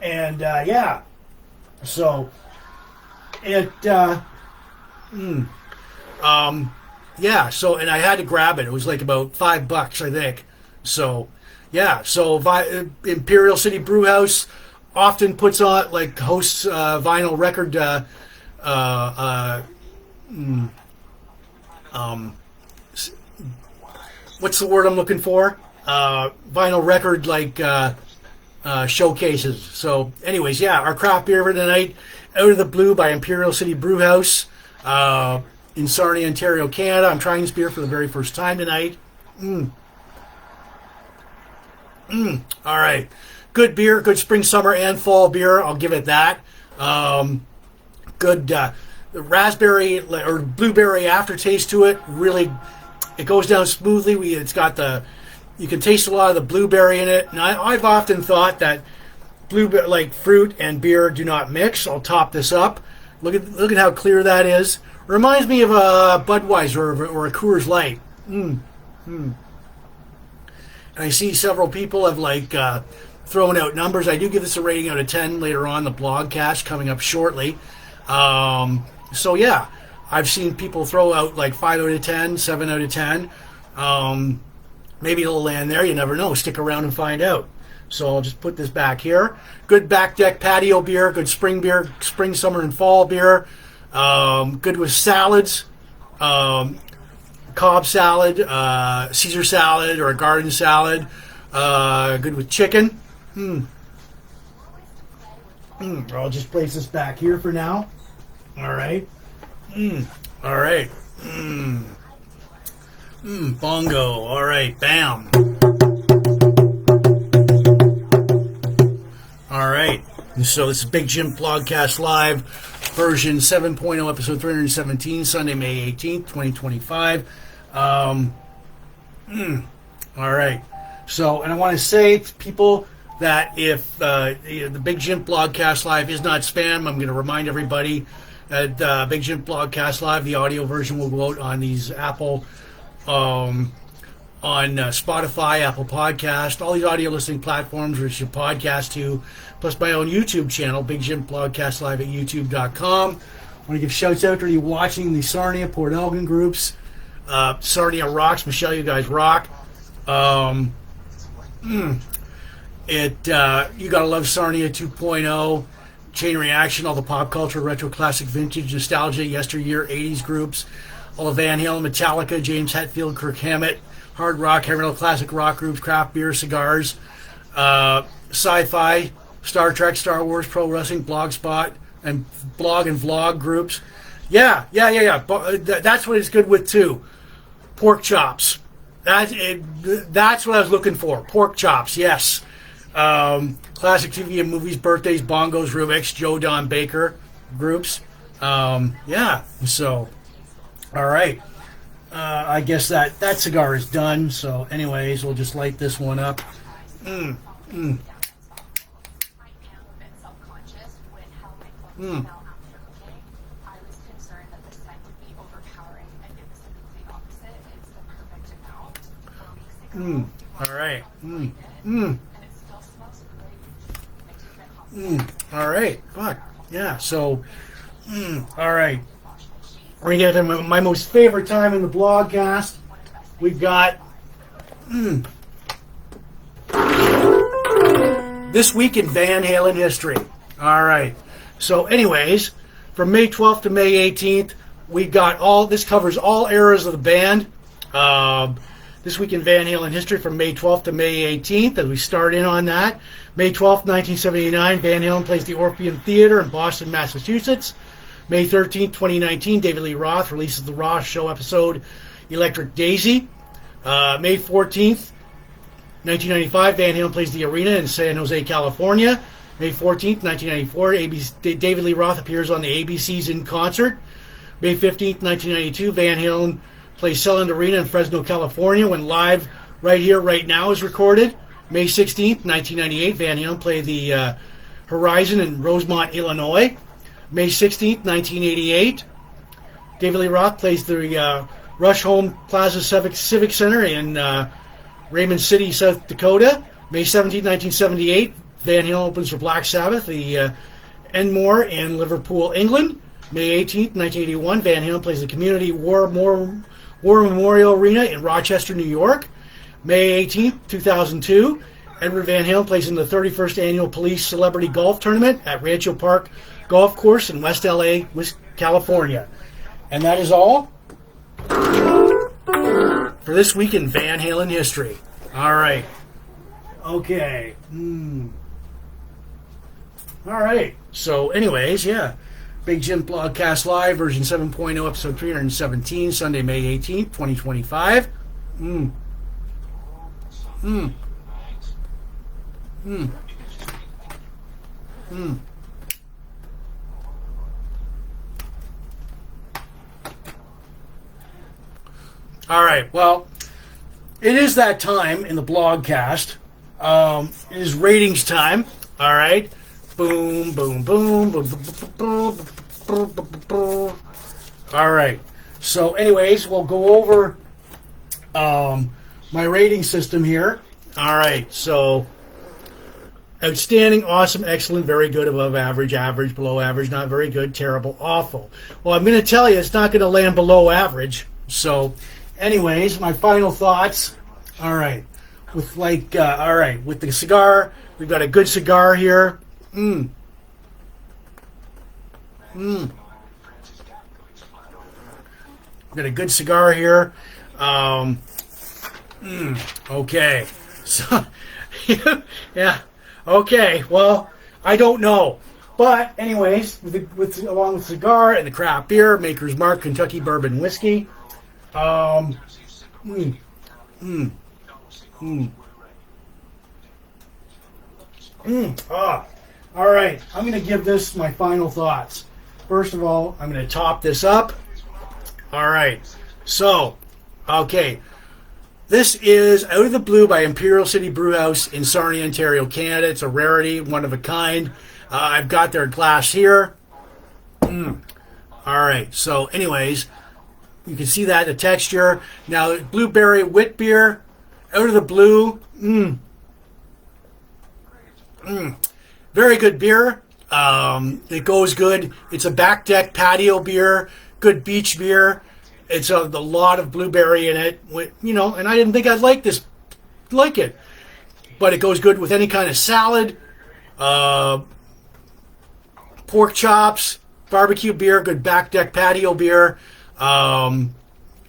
yeah, so it. Yeah, so, and I had to grab it. It was about $5, I think. So, yeah, so Imperial City Brew House often puts on, hosts vinyl record, what's the word I'm looking for? Vinyl record, showcases. So, anyways, yeah, our craft beer for tonight, Out of the Blue by Imperial City Brew House. In Sarnia, Ontario, Canada. I'm trying this beer for the very first time tonight. All right. Good beer, good spring, summer, and fall beer. I'll give it that. Good raspberry or blueberry aftertaste to it. Really, it goes down smoothly. It's got you can taste a lot of the blueberry in it. And I've often thought that blueberry, fruit and beer do not mix. I'll top this up. Look at how clear that is. Reminds me of a Budweiser or a Coors Light. And I see several people have thrown out numbers. I do give this a rating out of 10 later on the blogcast coming up shortly. So yeah, I've seen people throw out 5 out of 10, 7 out of 10. Maybe it'll land there. You never know. Stick around and find out. So I'll just put this back here. Good back deck patio beer. Good spring beer. Spring, summer, and fall beer. Good with salads, Cobb salad, Caesar salad, or a garden salad. Good with chicken. I'll just place this back here for now. All right. All right. Bongo. All right. Bam. All right. So this is Big Jim Blogcast Live, version 7.0, episode 317, Sunday, May 18th, 2025. All right. So, and I want to say to people that if the Big Jim Blogcast Live is not spam, I'm going to remind everybody that Big Jim Blogcast Live, the audio version, will go out on these Apple, on Spotify, Apple Podcast, all these audio listening platforms which you podcast to, plus my own YouTube channel, Big Jim Blogcast Live at youtube.com. I want to give shouts out to you watching the Sarnia, Port Elgin groups. Sarnia rocks. Michelle, you guys rock. You gotta love Sarnia 2.0, Chain Reaction, all the pop culture, retro, classic, vintage, nostalgia, yesteryear, 80s groups, all the Van Halen, Metallica, James Hetfield, Kirk Hammett, hard rock, heavy metal, classic rock groups, craft beer, cigars, sci-fi, Star Trek, Star Wars, pro wrestling, blogspot, and blog and vlog groups. Yeah. That's what it's good with too. Pork chops. That's what I was looking for. Pork chops. Yes. Classic TV and movies, birthdays, bongos, Rubik's, Joe Don Baker groups. Yeah. So, all right. I guess that cigar is done. So, anyways, we'll just light this one up. All right. All right. Fuck. Yeah. So, all right. We're going to get to my most favorite time in the blogcast. We've got This Week in Van Halen History. All right. So anyways, from May 12th to May 18th, we got this covers all eras of the band. This Week in Van Halen History from May 12th to May 18th, as we start in on that. May 12th, 1979, Van Halen plays the Orpheum Theater in Boston, Massachusetts. May 13th, 2019, David Lee Roth releases the Roth Show episode Electric Daisy. May 14th, 1995, Van Halen plays the Arena in San Jose, California. May 14th, 1994, David Lee Roth appears on the ABC's In Concert. May 15th, 1992, Van Halen plays Selland Arena in Fresno, California, when Live Right Here, Right Now is recorded. May 16th, 1998, Van Halen played the Horizon in Rosemont, Illinois. May 16th, 1988, David Lee Roth plays the Rush Home Plaza Civic Center in Raymond City, South Dakota. May 17th, 1978, Van Halen opens for Black Sabbath, the Enmore in Liverpool, England. May 18th, 1981, Van Halen plays the Community War Memorial Arena in Rochester, New York. May 18th, 2002, Edward Van Halen plays in the 31st Annual Police Celebrity Golf Tournament at Rancho Park Golf Course in West LA, California. And that is all for This Week in Van Halen History. All right. Okay. All right. So anyways, yeah. Big Jim Blogcast Live, version 7.0, episode 317, Sunday, May 18th, 2025. All right, well, it is that time in the blogcast. It is ratings time. All right. Boom, boom, boom, boom, boom, boom, boom, boom, boom. All right. So, anyways, we'll go over my rating system here. All right. So, outstanding, awesome, excellent, very good, above average, average, below average, not very good, terrible, awful. Well, I'm going to tell you, it's not going to land below average. So, anyways, my final thoughts. All right. With with the cigar, we've got a good cigar here. Got a good cigar here. Okay. So, yeah. Okay. Well, I don't know. But, anyways, along with cigar and the craft beer, Maker's Mark Kentucky Bourbon Whiskey. All right, I'm going to give this my final thoughts. First of all, I'm going to top this up. All right, so, okay. This is Out of the Blue by Imperial City Brewhouse in Sarnia, Ontario, Canada. It's a rarity, one of a kind. I've got their glass here. All right, so anyways, you can see that, the texture. Now, blueberry wit beer, Out of the Blue. Very good beer. It goes good. It's a back deck patio beer, good beach beer. It's a lot of blueberry in it, and I didn't think I'd like it. But it goes good with any kind of salad, pork chops, barbecue beer, good back deck patio beer,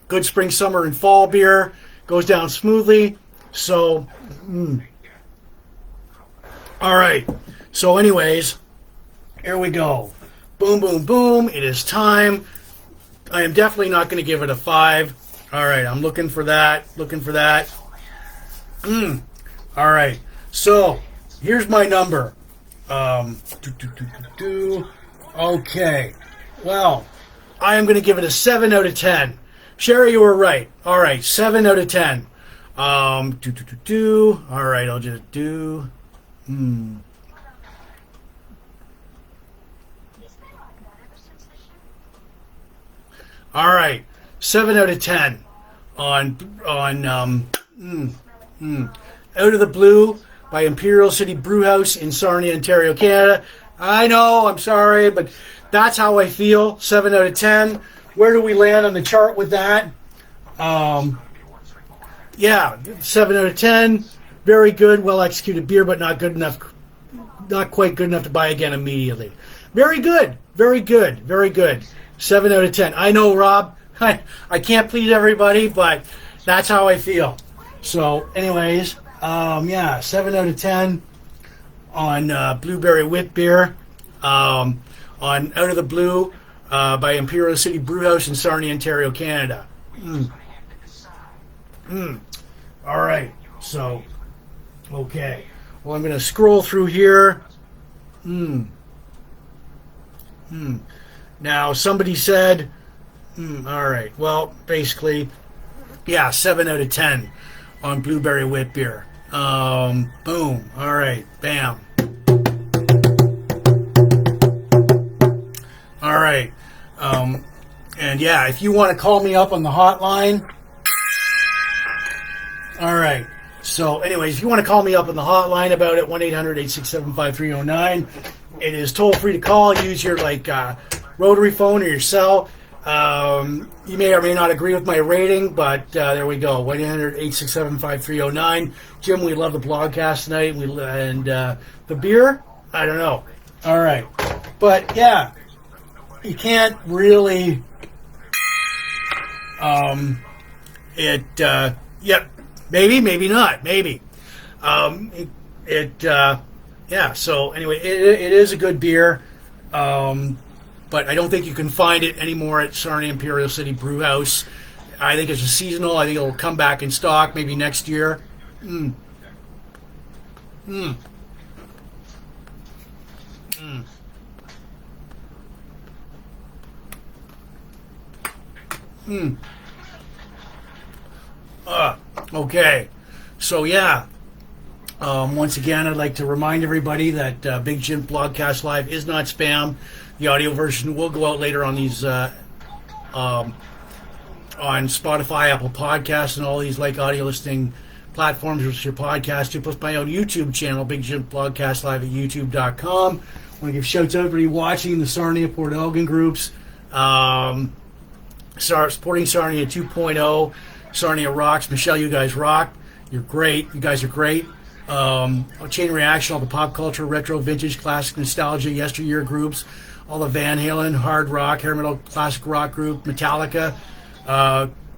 good spring, summer, and fall beer. Goes down smoothly. So, all right. So anyways, here we go. Boom, boom, boom. It is time. I am definitely not going to give it a 5. All right. I'm looking for that. All right. So here's my number. Okay. Well, I am going to give it a 7 out of 10. Sherry, you were right. All right. 7 out of 10. All right. I'll just do. All right, 7 out of 10 on Out of the Blue by Imperial City Brewhouse in Sarnia, Ontario, Canada. I know, I'm sorry, but that's how I feel. 7 out of 10. where do we land on the chart with that? Yeah, 7 out of 10. Very good, well executed beer, but not good enough, not quite good enough to buy again immediately. Very good, very good, very good. 7 out of 10. I know, Rob, I can't please everybody, but that's how I feel. So, anyways, yeah, 7 out of 10 on Blueberry Wit beer. On Out of the Blue by Imperial City Brewhouse in Sarnia, Ontario, Canada. All right, so, okay. Well, I'm going to scroll through here. Now, somebody said, all right, well, basically, yeah, 7 out of 10 on Blueberry Wit beer. Boom. All right, bam. All right. And yeah, if you want to call me up on the hotline. All right. So anyways, if you want to call me up on the hotline about it, 1-800-867-5309. It is toll free to call. Use your rotary phone or your cell. You may or may not agree with my rating, but there we go. 1-800-867-5309. Jim, we love the blogcast tonight. And the beer, I don't know. All right. But yeah, you can't really yeah, maybe not, maybe yeah, so anyway, it is a good beer, but I don't think you can find it anymore at Sarnia Imperial City Brewhouse. I think it's a seasonal. I think it'll come back in stock maybe next year. Okay, so yeah, once again, I'd like to remind everybody that Big Jim Blogcast Live is not spam. The audio version will go out later on these on Spotify, Apple Podcasts, and all these audio listening platforms with your podcast. You plus my own YouTube channel, Big Jim Blogcast Live at youtube.com. I want to give shouts out to everybody watching the Sarnia Port Elgin groups. Supporting Sarnia 2.0. Sarnia rocks. Michelle, you guys rock. You're great. You guys are great. Chain Reaction, all the pop culture, retro, vintage, classic, nostalgia, yesteryear groups, all the Van Halen, hard rock, hair metal, classic rock group, Metallica,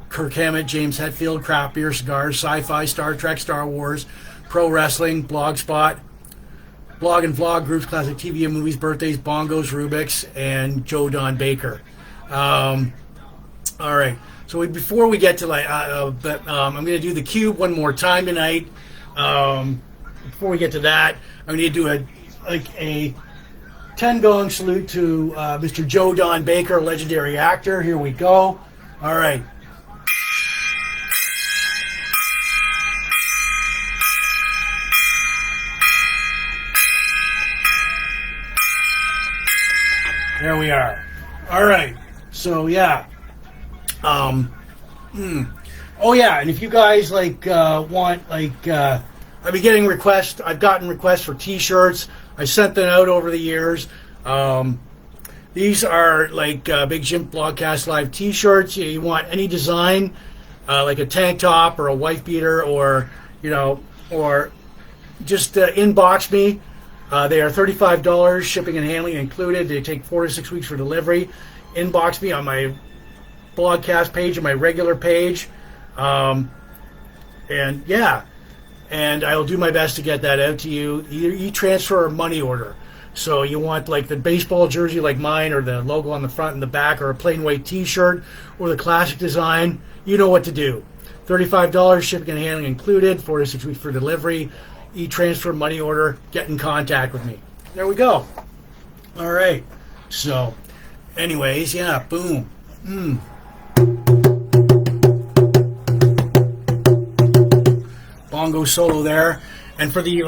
Kirk Hammett, James Hetfield, craft beer, cigars, sci-fi, Star Trek, Star Wars, pro wrestling, Blogspot, blog and vlog groups, classic TV and movies, birthdays, bongos, Rubik's, and Joe Don Baker. All right. So before we get to I'm going to do the cube one more time tonight. Before we get to that, I'm going to do a 10 gong salute to Mr. Joe Don Baker, legendary actor. Here we go. All right. There we are. All right. So yeah. Oh yeah, and if you guys want I've been getting requests. I've gotten requests for T-shirts. I sent them out over the years. These are Big Jim Blogcast Live T-shirts. You want any design, like a tank top or a wife beater, or or just inbox me. They are $35, shipping and handling included. They take 4 to 6 weeks for delivery. Inbox me on my blogcast page and my regular page, and yeah, and I'll do my best to get that out to you. E-transfer or money order. So you want the baseball jersey like mine, or the logo on the front and the back, or a plain white T-shirt, or the classic design. You know what to do. $35, shipping and handling included. 4 to 6 weeks for delivery. E-transfer, money order. Get in contact with me. There we go. All right. So, anyways, yeah, boom. Bongo solo there. And for the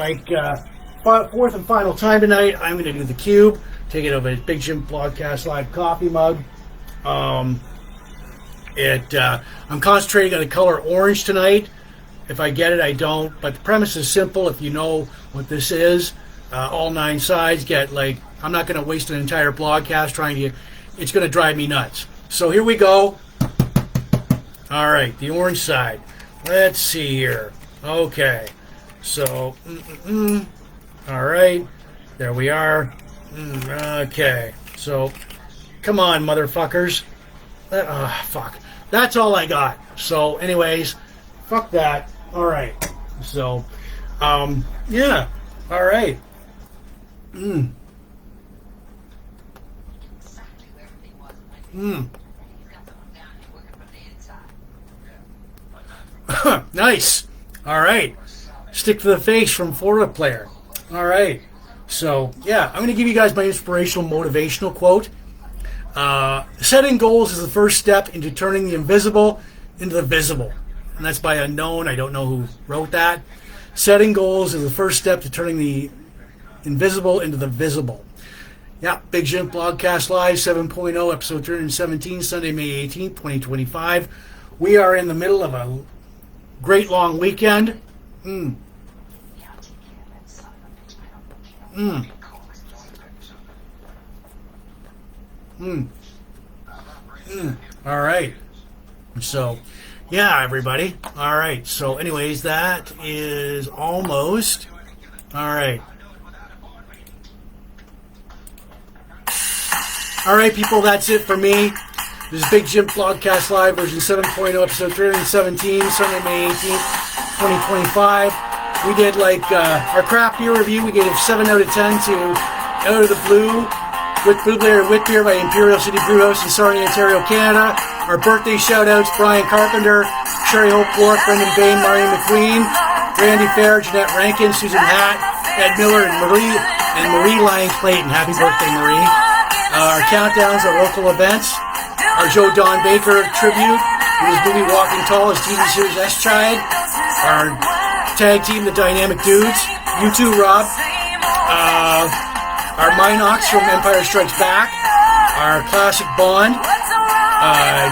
fourth and final time tonight, I'm going to do the cube. Take it over a Big Jim Blogcast Live coffee mug. I'm concentrating on the color orange tonight. If I get it, I don't. But the premise is simple. If you know what this is, all 9 sides get I'm not going to waste an entire blogcast trying to. It's going to drive me nuts. So here we go. All right, the orange side. Let's see here. Okay. So, all right. There we are. Okay. So, come on, motherfuckers. Fuck. That's all I got. So, anyways, fuck that. All right. So, yeah. All right. Nice. All right. Stick to the face from Florida Player. All right. So, yeah, I'm going to give you guys my inspirational, motivational quote. Setting goals is the first step into turning the invisible into the visible. And that's by Unknown. I don't know who wrote that. Setting goals is the first step to turning the invisible into the visible. Yeah, Big Jim Blogcast Live 7.0, episode 317, Sunday, May 18th, 2025. We are in the middle of a great long weekend. All right. So, yeah, everybody. All right. So, anyways, that is almost. All right. All right, people, that's it for me. This is Big Jim Blogcast Live, version 7.0, episode 317, Sunday, May 18th, 2025. We did, our craft beer review. We gave it 7 out of 10 to Out of the Blue, with Blue Blair Wit Beer by Imperial City Brewhouse in Sarnia, Ontario, Canada. Our birthday shout-outs, Brian Carpenter, Sherry Hope Wark, Brendan Bain, Marion McQueen, Randy Fair, Jeanette Rankin, Susan Hatt, Ed Miller, and Marie Lyons Clayton. Happy birthday, Marie. Our countdowns, our local events, our Joe Don Baker tribute, whose movie Walking Tall is TV series S-Child, our tag team, the Dynamic Dudes, you too, Rob, our Mynocks from Empire Strikes Back, our classic Bond,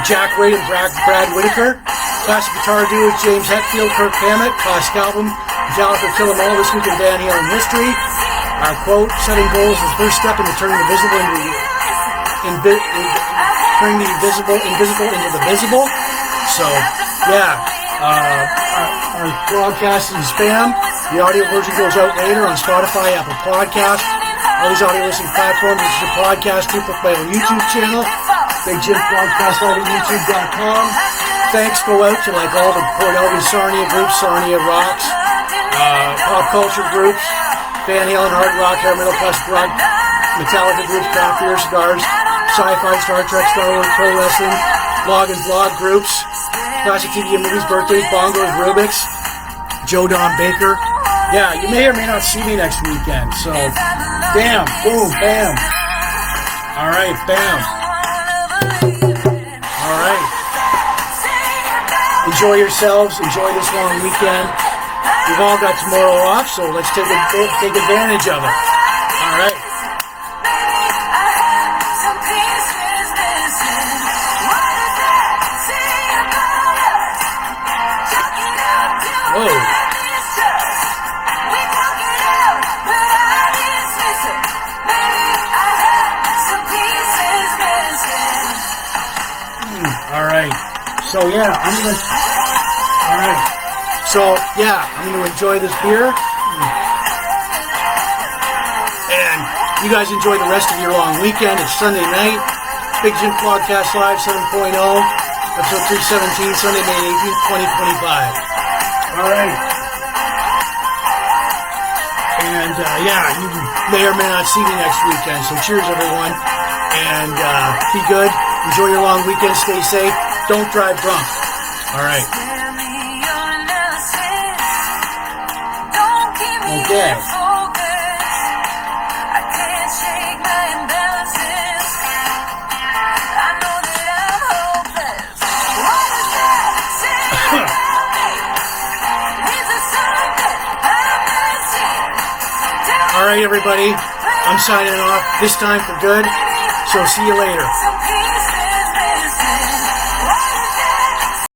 Jack Wade and Brad Whitaker, classic guitar duo James Hetfield, Kirk Hammett, classic album Metallica-Kill this week in Van Halen history. Our quote, setting goals is the first step into turning the visible turning the invisible into the visible. So, yeah, our broadcast is spam. The audio version goes out later on Spotify, Apple Podcast, all these audio listening platforms. This is your podcast too. Look my own YouTube channel, Big Jim Blogcast Live at YouTube.com. Thanks go out to all the Port Elgin Sarnia groups, Sarnia Rocks, pop culture groups, Van Halen, Hard Rock, Hair Metal, Classic Rock, Metallica groups, Craft Beer, Cigars, Sci-Fi, Star Trek, Star Wars, Pro Wrestling, blog and vlog groups, classic TV and movies, birthdays, bongos, Rubik's, Joe Don Baker. Yeah, you may or may not see me next weekend, so bam, boom, bam. All right, bam. All right. Enjoy yourselves. Enjoy this long weekend. We've all got tomorrow off, so let's take advantage of it. All right. Whoa. All right. So yeah, I'm gonna enjoy this beer, and you guys enjoy the rest of your long weekend. It's Sunday night. Big Jim Blogcast Live 7.0, episode 317, Sunday, May 18th, 2025. All right. And you may or may not see me next weekend. So cheers, everyone, and be good. Enjoy your long weekend. Stay safe. Don't drive drunk. All right. Okay. All right, everybody. I'm signing off this time for good. So see you later.